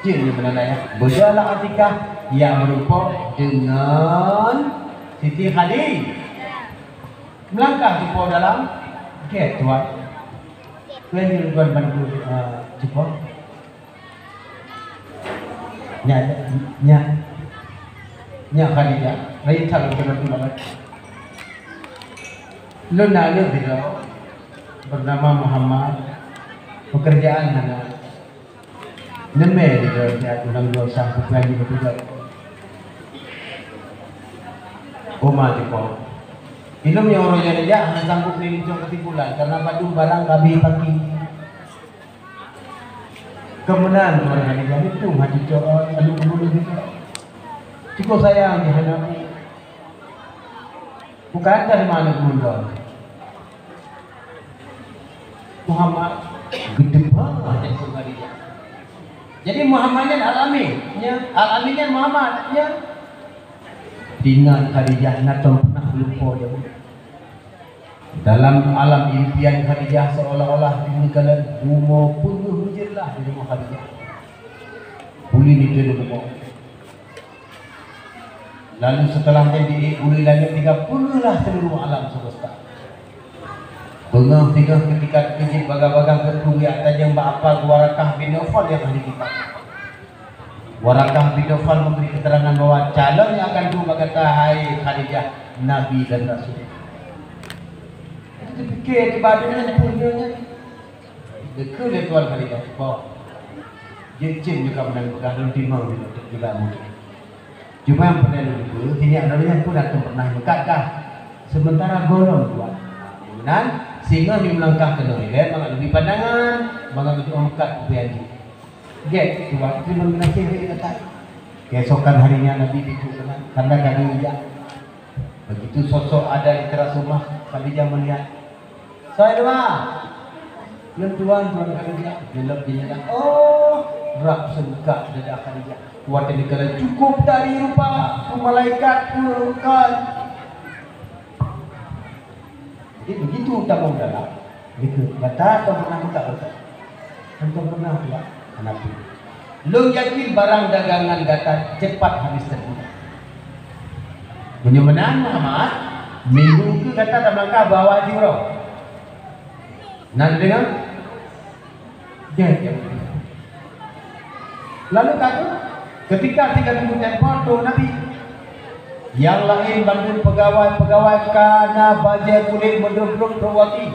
Jadi benar ya. Berjalan Atikah yang berupa dengan Siti Khadijah. Melangkah jumpa dalam gate tuan. Tuan ni tuan bantu jumpa. Nya Khadijah. Lain tak betul banget. Luna dia tidak bernama Muhammad. Pekerjaan mana? Nemeh dia tulang dosa bukan dia betul. Oma jumpa. Ilmu yang orang jadi hanya sanggup melincong kesimpulan karena baju barang kami pagi. Kemudian Tuhan Khadijah itu maju coba adu bulu juga. Cukup sayang dihadapi. Bukan dari mana kemudian. Muhammad gede banget Tuhan Khadijah. Jadi Muhammadnya alaminnya Muhammadnya. Dengan Khadijah nato pernah lupa dia. Dalam alam impian Khadijah seolah-olah tinggalan rumah penuh hujirlah di rumah Khadijah. Buli itu rumah. Lalu setelah jadi buli langit 30 lah seluruh alam semesta. Bengang-bengang ketika kejip bagang-bagang ketung di atas yang apa Warakah bin Nawfal yang ahli kitab. Warakah bin Nawfal memberi keterangan bahwa calon yang akan berkata hai Khadijah Nabi dan Rasul. Itu fikir di badannya punyanya. Dekul dia tuan Khadijah. Bawa. Jin juga menang berkah timang juga mungkin. Cuma yang pernah dulu tidak ada pun akan pernah berkah. Sementara golong tuan. Dan sehingga di melangkah ke toilet maka lebih pandangan, maka lebih angkat kebiasaan. Get, coba itu mengenai dia kata. Keesokan harinya Nabi itu karena kami ya. Begitu sosok ada di teras rumah, Khadijah melihat. Saya doa. Yang tuan Khadijah. Dia lihat. Oh, rak segak dada Khadijah. Tuan dia kata cukup dari rupa malaikat kan. Jadi begitu tamu dalam. Begitu. Kata atau pernah buka kata. Entah pernah buka. Kenapa? Lu yakin barang dagangan kata cepat habis terbuka. Menyemenang Muhammad minggu ke kata tamangka bawa juro. Nanti dengar? Ya. Lalu kata ketika 30 tempoh Nabi yang lain bantu pegawai karena baju kulit menduduk perwati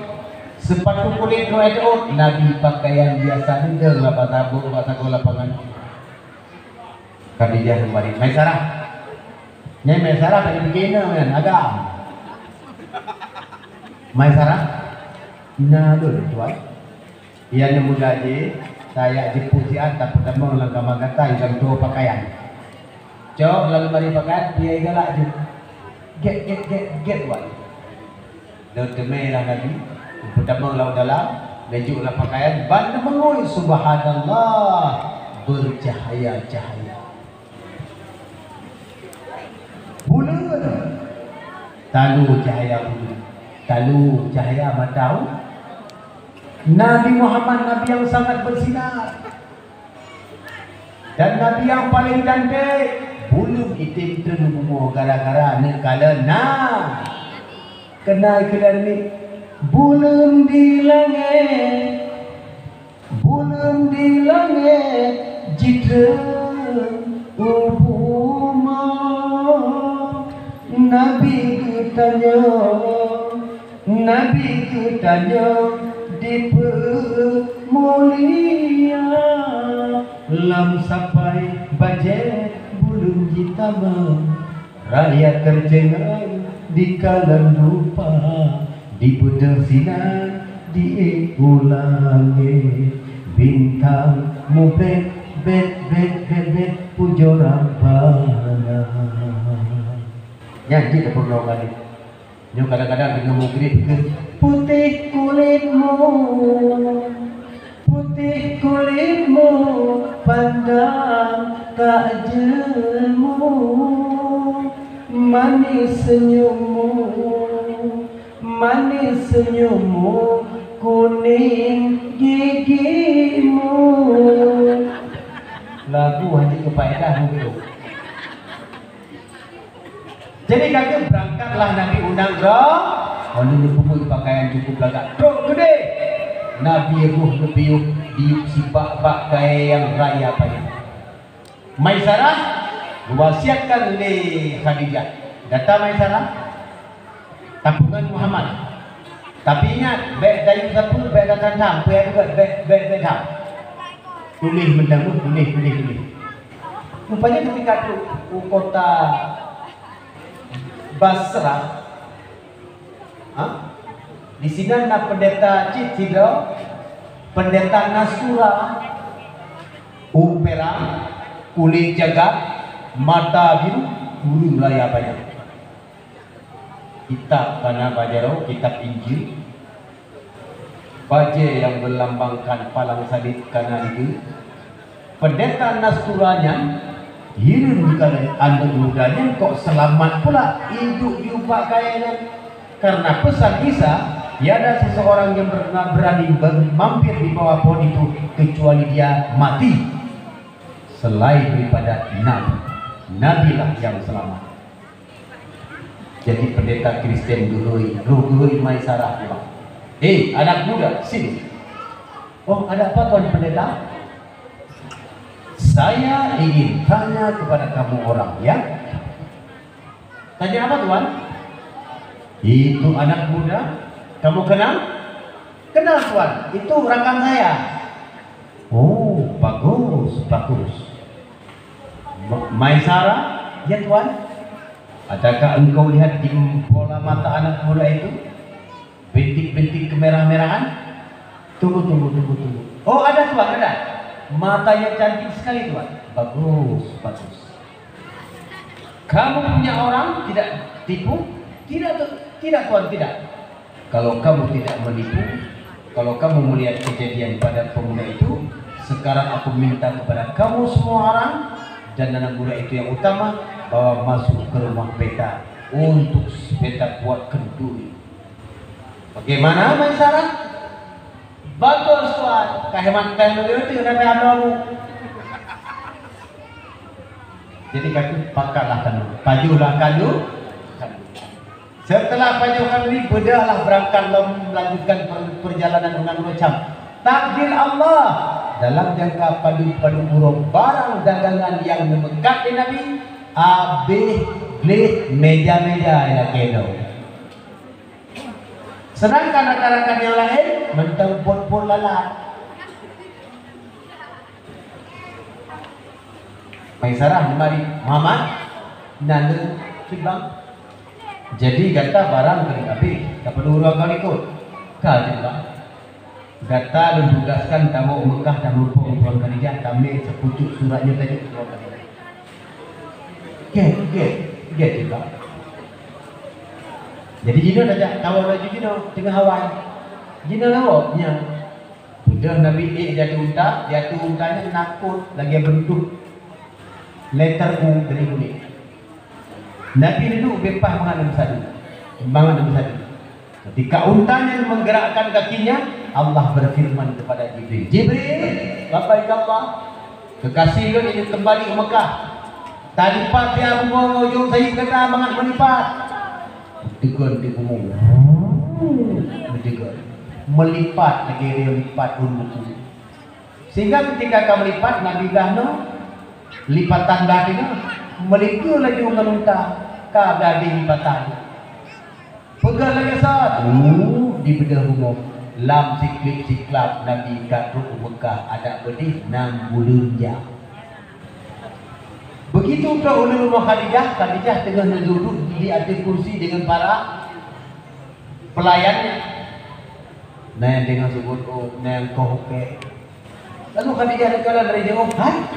sepatu kulit roedot Nabi pakaian biasa dengan lapa tabur bahasa lapangan. Khadijah kembali Maisarah Nyai Maisarah tadi begini kan agam Maisarah nah dulu tuan ia nyambut gaji saya jemput si Anta pertama langkah magata yang dua pakaian cok lalu mari pakaian dia galak je get tuan lalu temelah Nabi pertama lalu dalam lejuklah pakaian banda mengui subhanallah bercahaya-cahaya bulan talu cahaya matau Nabi Muhammad Nabi yang sangat bersinar dan Nabi yang paling cantik bulu itim terumur gara-gara nekala nah kena kelar ni bulan di langit jika ubuma Nabi kutanya di mulia lam sampai bajet bulung hitam rakyat tercengang di kalan lupa di putih sinar di ulangi bintang mubet bet pujo rabbana nyanyi tak perlu kali nyo kadang-kadang dengan mugrib ke putih kulitmu pandang takjilmu manis senyummu kuning gigimu lagu hanya kepaedah begitu. Jadi kakek berangkatlah Nabi undang roh lalu pukul pakaian cukup lagak dok gede Nabi ruh lebiuh diup si bak kaya yang raya payah Maisarah wasiatkan oleh Khadijah data Maisarah tabungan Muhammad tapi ingat baik dayu sapu baik datang sampai juga baik ham tulis mendamu tulis rupanya ketika itu kota Basrah di sini ada pendeta Cicilo, pendeta Nasura, Umpera, kulit jagat, mata biru, bulu laya banyak. Kitab karena bajaro, kitab Injil, baja yang melambangkan palang salib karena itu. Pendeta Nasuranya hidup di kalangan anak mudanya kok selamat pula hidup di upah kayanya karena pesan Isa tiada seseorang yang berani mampir di bawah pohon itu kecuali dia mati selain daripada Nabi lah yang selamat. Jadi pendeta Kristen dului Maisarah bilang anak muda sini oh ada apa tuan pendeta saya ingin tanya kepada kamu orang ya. Tanya apa tuan? Itu anak muda. Kamu kenal? Kenal tuan. Itu rekan saya. Oh bagus. Maisarah ya tuan. Adakah engkau lihat di bola mata anak muda itu bintik-bintik kemerah-merahan? Tunggu. Oh ada tuan ada. Matanya cantik sekali tuan. Bagus. Kamu punya orang tidak tipu? Tidak, tidak tuan, tidak. Kalau kamu tidak menipu, kalau kamu melihat kejadian pada pemuda itu, sekarang aku minta kepada kamu semua orang dan anak muda itu yang utama, bawa masuk ke rumah beta untuk beta buat kenduri. Bagaimana Maisarah? Bagus tuan. Kaheman itu namanya abamu. Jadi kaki pakailah kandu, pajulah kandu. Setelah paju kandu, bedahlah berangkat melanjutkan perjalanan dengan macam takdir Allah dalam jangka padu burung barang dagangan yang memegang di Nabi abih beli meja-meja yang kena. Sedangkan rekan-rekan yang lain mentempur lalat. Maisarah mari Muhammad nanda kibang. Jadi kata barang kali habis, tak perlu orang kau ikut. Kau juga. Kata dan tugaskan tamu Mekah dan rupa Tuan Khadijah kami sepucuk suratnya tadi Tuan Khadijah. Get juga. Jadi jino dah tahu lagi jino tengah Hawaii. Jino lawaknya. Sudah Nabi jatuh unta, jatuh untanya nakut lagi bentuk letter U dari kuning. Nabi dulu bebas mengadam sadu. Ketika untanya menggerakkan kakinya, Allah berfirman kepada Jibril. Jibril, bapak Allah, kekasih ini kembali ke Mekah. Tadi pak dia ujung saya kata mangat melipat. Tegur di umum. Melipat lagi dia lipat buku. Sehingga ketika kamu lipat Nabi Gahno lipatan daging meliku lagi unta ka daging lipatan pegang lagi saat di bedah umum lam siklap Nabi Kadru Mekah ada bedih 6 bulan jam. Begitu ke oleh rumah Khadijah tengah duduk di atas kursi dengan para pelayannya. Nah yang dengan sebut nah yang kohke. Lalu Khadijah dikala dari jauh, hai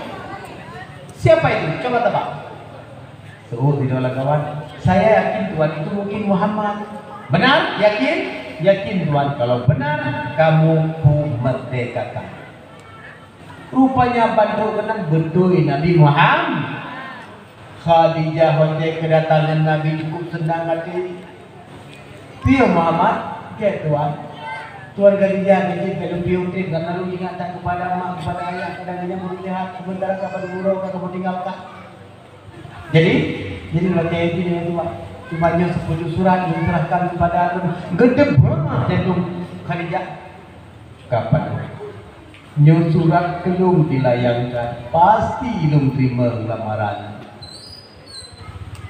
siapa itu? Coba tebak. Oh, tidaklah kawan. Saya yakin Tuhan itu mungkin Muhammad. Benar? Yakin? Yakin Tuhan. Kalau benar, kamu ku merdekakan. Rupanya bantu kenang betul Nabi Muhammad. Khadijah hojek kedatangan Nabi cukup senang hati. Dia Muhammad, ya Tuhan. Tuan Khadijah ini belum diutin karena lu ingatan kepada mak, kepada ayah, kadang-kadang melihat sementara kepada buruk, kamu tinggalkan. Jadi baca ini itu cuma hanya 10 surat diserahkan kepada gedeb jantung Khadijah. Kapan? Nyu surat belum dilayangkan, pasti belum terima lamaran.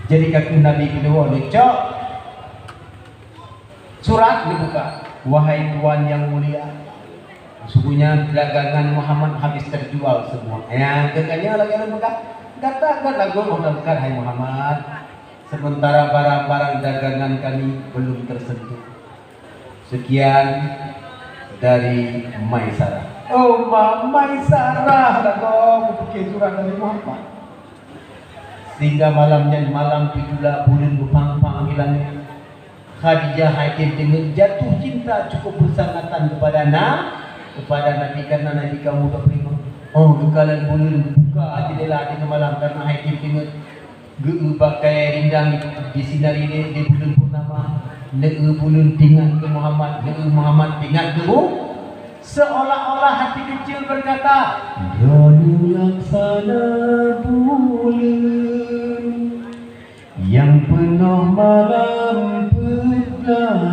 Jadi kaki Nabi kedua lecok surat dibuka. Wahai Tuan yang mulia, sesungguhnya dagangan Muhammad habis terjual semua. Ya, dagangannya lagi ada buka. Katakan lagu mengatakan, hai Muhammad, sementara barang-barang dagangan kami belum tersentuh. Sekian dari Maisarah. Oh, Maisarah, lagu pakai surat dari Muhammad. Sehingga malamnya malam itulah bulan panggilannya. Khadijah hakim dengan jatuh cinta cukup bersangatan kepada Nabi karena Nabi kamu terima. Oh, kekalan bulan buka jendela di malam karena hakim dengan pakai rindang di sinar ini di bulan purnama. Bulan tinggal ke Muhammad, Muhammad tinggal ke seolah-olah hati kecil berkata, Donu laksana bulan yang penuh malam petang,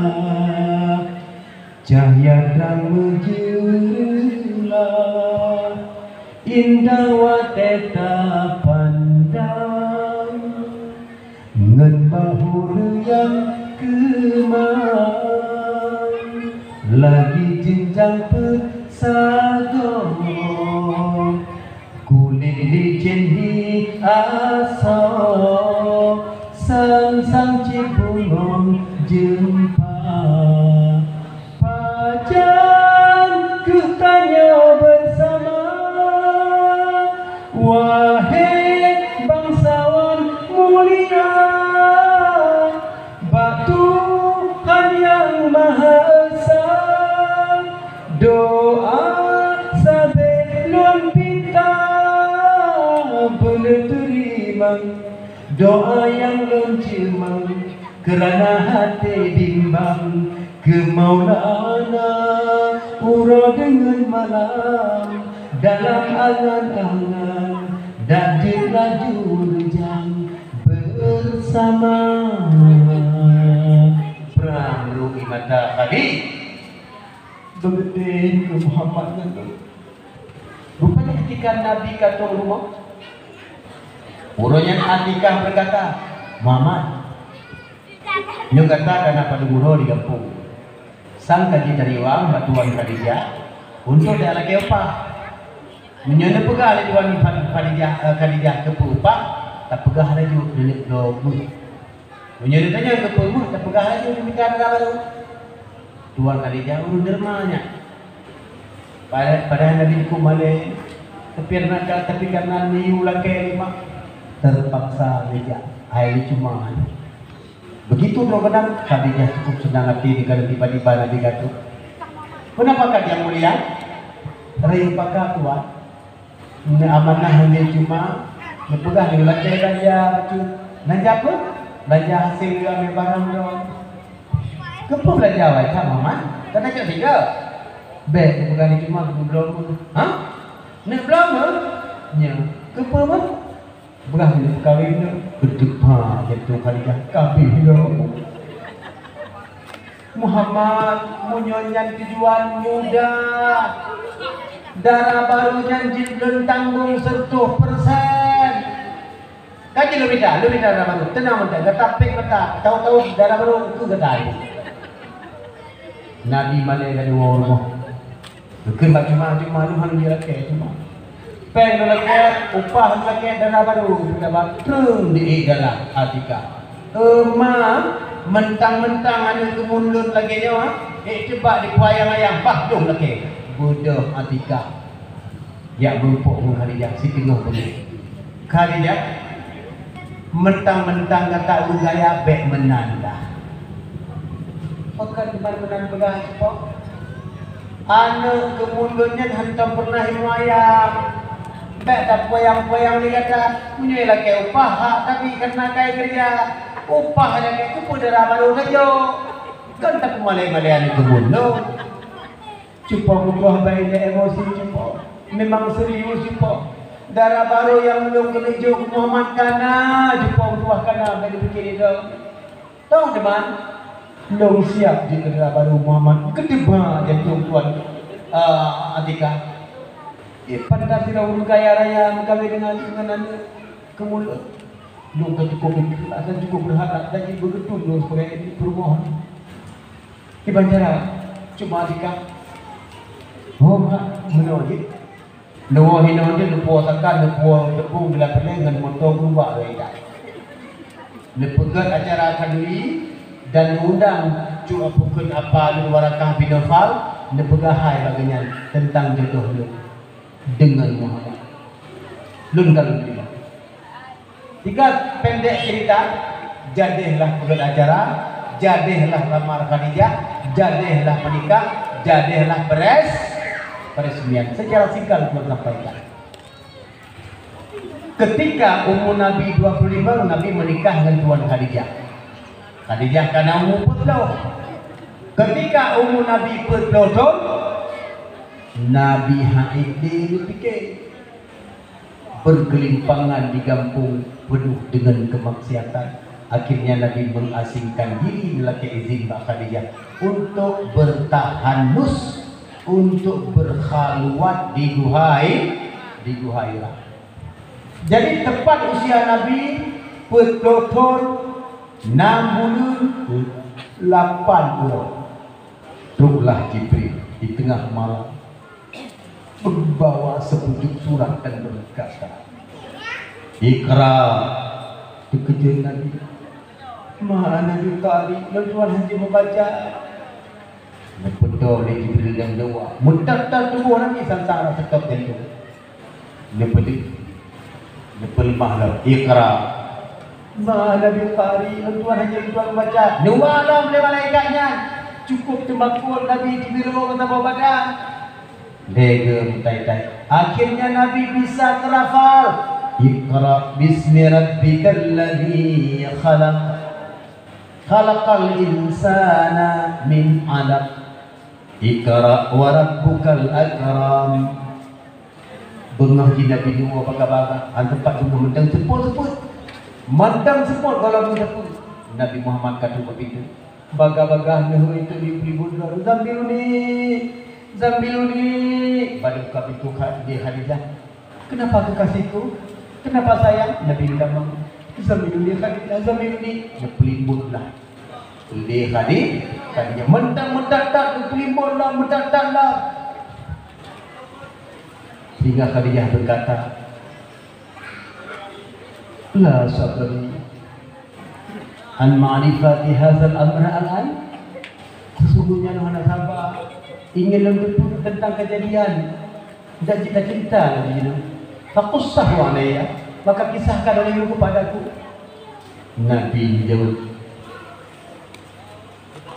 cahaya terang menjelah, indah wateta pandang, ngan bahulu yang kemang, lagi jenjang pesagong, kulit licin di asal, sang cibungong jempa, pajan kutanya bersama, wahai bangsawan mulia, batu Doa sebelum kita boleh terima, doa yang loncimang kerana hati bimbang ke Maulana ura dengan malam dalam angan-angan dan dilaju rejang bersama Pramlu mata kami begitu ke Muhammad itu. Rupanya ketika Nabi kata rumah, urunnya Atikah berkata, Muhammad, nyo kata karena pada guru di kampung, sang kaji dari wang batuan Khadijah untuk dia lagi upah. Menyono pegah tuan Khadijah ke upah, tak pegah lagi nenek domu. Menyono tanya ke upah, tak pegah lagi minta baru. Tuan Khadijah urun dermanya. Pada Nabi kumale tapi karena ni ulang ke lima terpaksa meja air cuma. Begitu dong kadang Khadijah cukup senang hati kalau tiba-tiba Nabi kata, kenapa dia mulia? Ring pakar tuan. Ini amanah hanya cuma berpegang di lantai belanja tu. Belanja apa? Belanja hasil ambil barang dong. Kenapa belanja awak Maman? Kan ajak tiga. Baik, berpegang di cuma belum. Hah? Nak belum? Ya. Kenapa mah? Belah ni kahwin tu berdepa jatuh Khadijah kahwin tu. Muhammad menyonyan tujuan muda. Darah baru janji belum tanggung 100%. Kaji lu minta darah baru. Tenang minta, getapik minta. Tahu-tahu darah baru itu getai. Nabi mana yang ada rumah. Bukan cuma lu hang dia laki cuma. Peng lelaki, upah lelaki darah baru dapat terung di dalam Atikah. Mentang-mentang ada kemundur lagi nyawa, coba di wayang-wayang bakdong lelaki. Bodoh Atikah. Ya berupuk Khadijah si tengah begini. Khadijah mentang-mentang kata gaya bek menanda. Pakai depan menanda pegang sepok. Anak kemundurnya hantam pernah wayang. Baik tak poyang-poyang ni kata punya lagi upah tapi kena kai kerja upah lagi tu pun darah baru saja kan tak malai-malai ke mulut cuba ubah baik emosi cuba memang serius cuba darah baru yang belum kenejuk Muhammad kana cuba ubah kana bagi fikir itu tahu teman belum siap di darah baru Muhammad kedeba jantung tuan Atikah. Pada sirah urun kaya raya mengkawin dengan ke mulut. Lu kan cukup asal cukup berharap dan begitu lu sebagai perumahan. Di Banjara cuma Atikah. Oh, menolak. Luar hina dia lupa sakan lupa tepung bila pelengan motor berubah dah. Lepegat acara akademi dan undang cuma pukul apa lu warakah binofal lepegahai bagian tentang jodoh lu dengan Muhammad. Lun kalau terima. Tiga pendek cerita, jadilah pegang acara, jadilah lamar Khadijah, jadilah menikah, jadilah peresmian. Secara singkat aku sampaikan. Ketika umur Nabi 25, Nabi menikah dengan Tuan Khadijah. Khadijah karena umur 40. Ketika umur Nabi 40 tahun, Nabi Haidin berfikir bergelimpangan di kampung penuh dengan kemaksiatan. Akhirnya Nabi mengasingkan diri lelaki izin Mbak Khadijah untuk bertahanus, untuk berkhalwat di Gua Hira. Jadi tepat usia Nabi bertotor 6 bulan 8 bulan. Turunlah Jibril di tengah malam membawa sepucuk surat dan berkata, Iqra. Terkejut Nabi. Mana Nabi tadi Tuan hanya membaca. Betul oleh Jibril yang jawab. Mudah-mudahan tubuh Nabi sangsara sekap jantung. Dia lemahlah. Iqra. Mana Nabi tadi Tuan hanya Tuan membaca. Dua alam oleh malaikatnya. Cukup tembakul Nabi Jibril kata badan. Degem tai-tai. Akhirnya Nabi bisa terhafal. Iqra bismi rabbikal ladzi khalaq. Khalaqal insana min 'alaq. Iqra wa rabbukal akram. Bengah di Nabi dua baga-baga. Tempat tu mendang seput-seput. Mendang seput kalau pun seput. Nabi Muhammad kata begitu. Baga-baga nah itu dibeli Zambiluni. Pada kami tu dia Khadijah. Kenapa kekasihku? Kenapa sayang? Nabi bilang Zambiluni Khadijah, Zambiluni. Dia pelimbutlah. Dia Khadijah mentang-mentang tak pelimbutlah, mentang-mentang. Sehingga Khadijah berkata, la sabri an ma'rifati hadzal amr al-an. Sesungguhnya anak sahabat ingin lebih tentang kejadian dan cita-cita lagi. Faqussahu alayya, maka kisahkan olehmu kepadaku. Nabi jawab,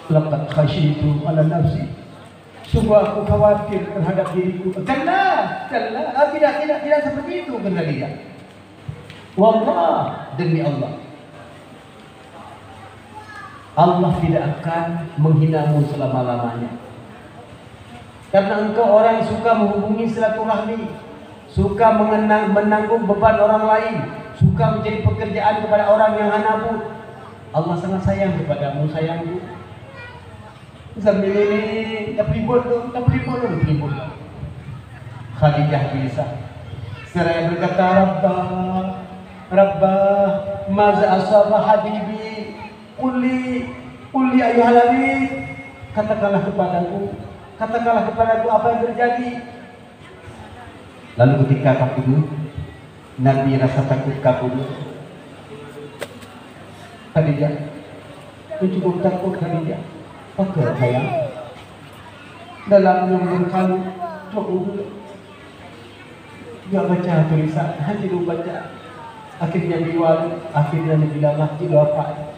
laqad khasyitu ala nafsi, sungguh aku khawatir terhadap diriku. Kalla, tidak seperti itu, kata dia. Wallah, demi Allah, Allah tidak akan menghinamu selama-lamanya. Karena engkau orang yang suka menghubungi silaturahmi, suka menanggung beban orang lain, suka menjadi pekerjaan kepada orang yang hanabu. Allah sangat sayang kepadamu, sayangku. Sambil ini tak pelibut. Khadijah bisa. Seraya berkata, Rabbah, maza asaba habibi, Uli ayuhal habib, katakanlah kepadaku apa yang terjadi. Lalu ketika kabur, Nabi rasa takut kabur. Khadijah, itu cukup takut Khadijah. Maka sayang, dalam nombor kamu dia baca tulisan, hanya dia baca. Akhirnya diwali, akhirnya dibilang tidak apa.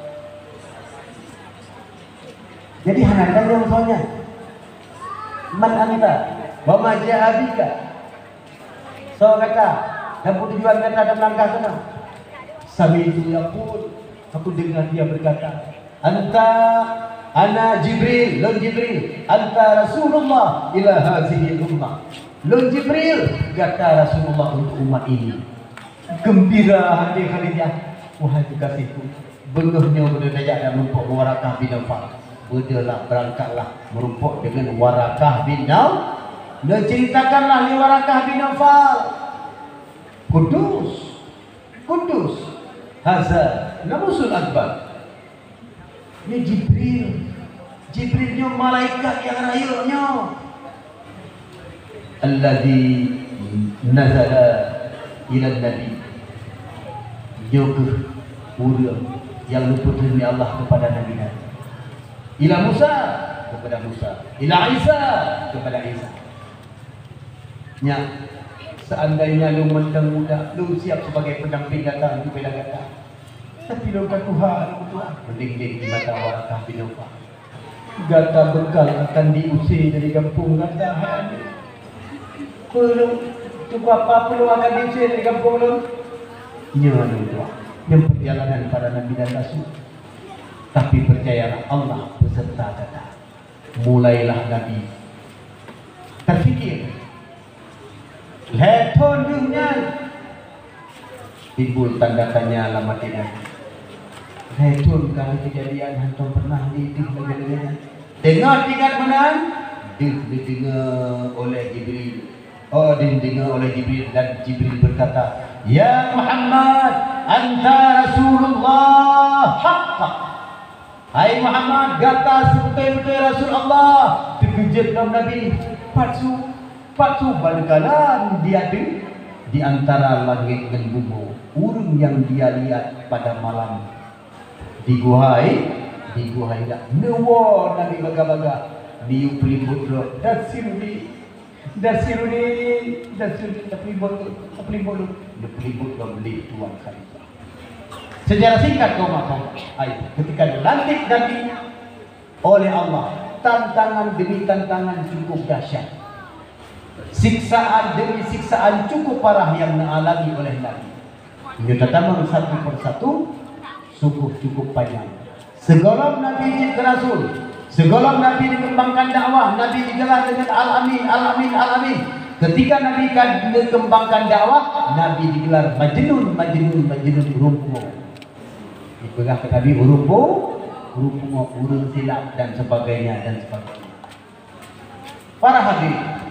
Jadi hanatan yang soalnya, man anta, wa ma ja'a bika. So kata, dan tujuan kata dan langkah sana. Sami itu yaqul, aku dengar dia berkata, Ana Jibril, Lon Jibril, anta Rasulullah ila hazihi ummah. Lon Jibril, kata Rasulullah untuk umat ini. Gembira hati Khadijah. Wahai kekasihku, bengahnya berdaya dan merumpuk Warakah bin Nawfal. Berdalah, berangkatlah merumpuk dengan Warakah bin Nawfal. Dan ceritakanlah ni Warakah bin Nawfal. Kudus. Hazar namusul akbar. Ini Jibrilnya malaikat yang rayunya. Alladhi nazala ila Nabi. Joguh urang yang diputuskan Allah kepada Nabi. Ila Musa kepada Musa. Ila Isa kepada Isa. Nya seandainya lu mentang muda, lu siap sebagai pendamping datang untuk bela datang. Tapi lu kan Tuhan, mending di mata Warakah bin Nawfal. Gata bekal akan diusir dari kampung gata. Perlu cukup apa perlu akan diusir dari kampung lu? Nyawa itu yang perjalanan para Nabi dan Rasul. Tapi percayalah Allah beserta kata. Mulailah Nabi terfikir. Leton dunia. Timbul tanda tanya alamat ini. Leton kali kejadian hantum pernah didengar. Dengar tingkat menang. Didengar oleh Jibril. Didengar oleh Jibril dan Jibril berkata, Ya Muhammad, anta Rasulullah haqqa. Hai Muhammad, kata sebetul-betul Rasul Allah. Terkejut Nabi. Patsu balgalan dia di antara langit dan bumi. Urung yang dia lihat pada malam di guhai dak newo Nabi baga-baga diu pelibut dan siruni pelibut beli tuan khalifah. Sejarah singkat kau makan. Ketika dilantik Nabi oleh Allah, tantangan demi tantangan cukup dahsyat. Siksaan demi siksaan cukup parah yang dialami oleh Nabi. Kita tamang satu persatu, cukup panjang. Segolong Nabi jadi Rasul, segolong Nabi dikembangkan dakwah, Nabi digelar dengan al-amin, al-amin, al-amin. Ketika Nabi dikembangkan dakwah, Nabi digelar majnun, urumpungo. Dipegang ke Nabi urumpungo, urun silap dan sebagainya. Para hadirin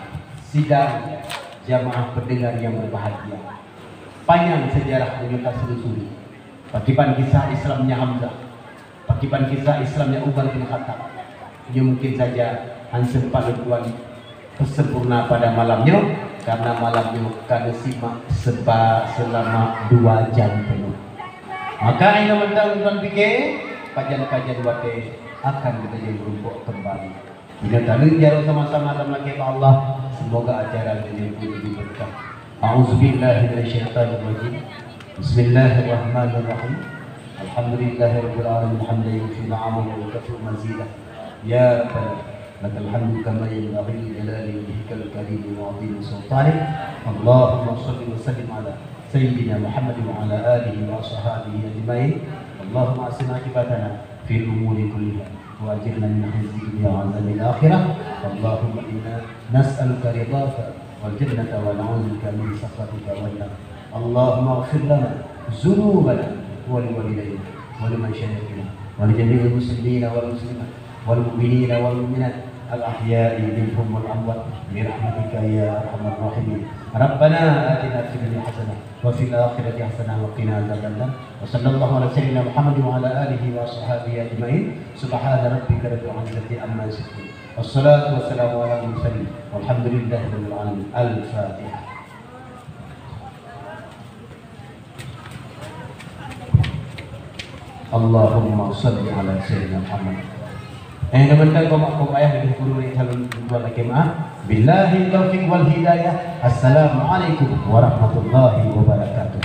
sidang jamaah pendengar yang berbahagia, panjang sejarah kita selusuri. Pakipan kisah Islamnya Hamzah, pakipan kisah Islamnya Umar bin Khattab. Ini mungkin saja hansip paduan sempurna pada malamnya, karena malamnya kami simak selama 2 jam penuh. Maka ini mentang pikir kajian-kajian wate akan kita jadi berumpuk kembali. Kita tadi jauh sama-sama dalam lagi Allah. Semoga acara ini lebih berkah. A'udzubillahi minasyaitonirrajim. Bismillahirrahmanirrahim. Alhamdulillahirabbil alamin hamdan yufi ni'amahu wa yakfur mazidah. Ya Rabbana lakal hamdu kama yanbaghi li jalali wajhikal karim wa 'azimi sultanik. Allahumma shalli wa sallim ala sayyidina Muhammad wa ala alihi wa sahbihi ajma'in. Allahumma asina akibatana fil umuri kulliha wa ajirna min khizyi dunya wa 'adzabil akhirah. Allahumma inna nas'aluka ridhaka wal jannata wa na'udzubika min sakhatika wan nar. Allahumma ighfir lana dzunubana wa liwalidayna wa liman syahidina wa li jami'il muslimina wal muslimat wal mu'minina wal mu'minat al ahya'i minhum wal amwat bi rahmatika ya arhamar rahimin. Rabbana atina fid dunya hasanah wa fil akhirati hasanah wa qina adzabannar. Wa sallallahu ala sayyidina Muhammad wa ala alihi wa sahbihi ajma'in. Subhana rabbika rabbil izzati amma yasifun. Wassalatu wassalamu ala mursalin. Walhamdulillahi rabbil alamin. Al-Fatihah. Allahumma salli ala sayyidina Muhammad. Teman-teman kau ayah di guru ni calon dua lagi maaf. Billahi taufiq wal hidayah. Assalamualaikum warahmatullahi wabarakatuh.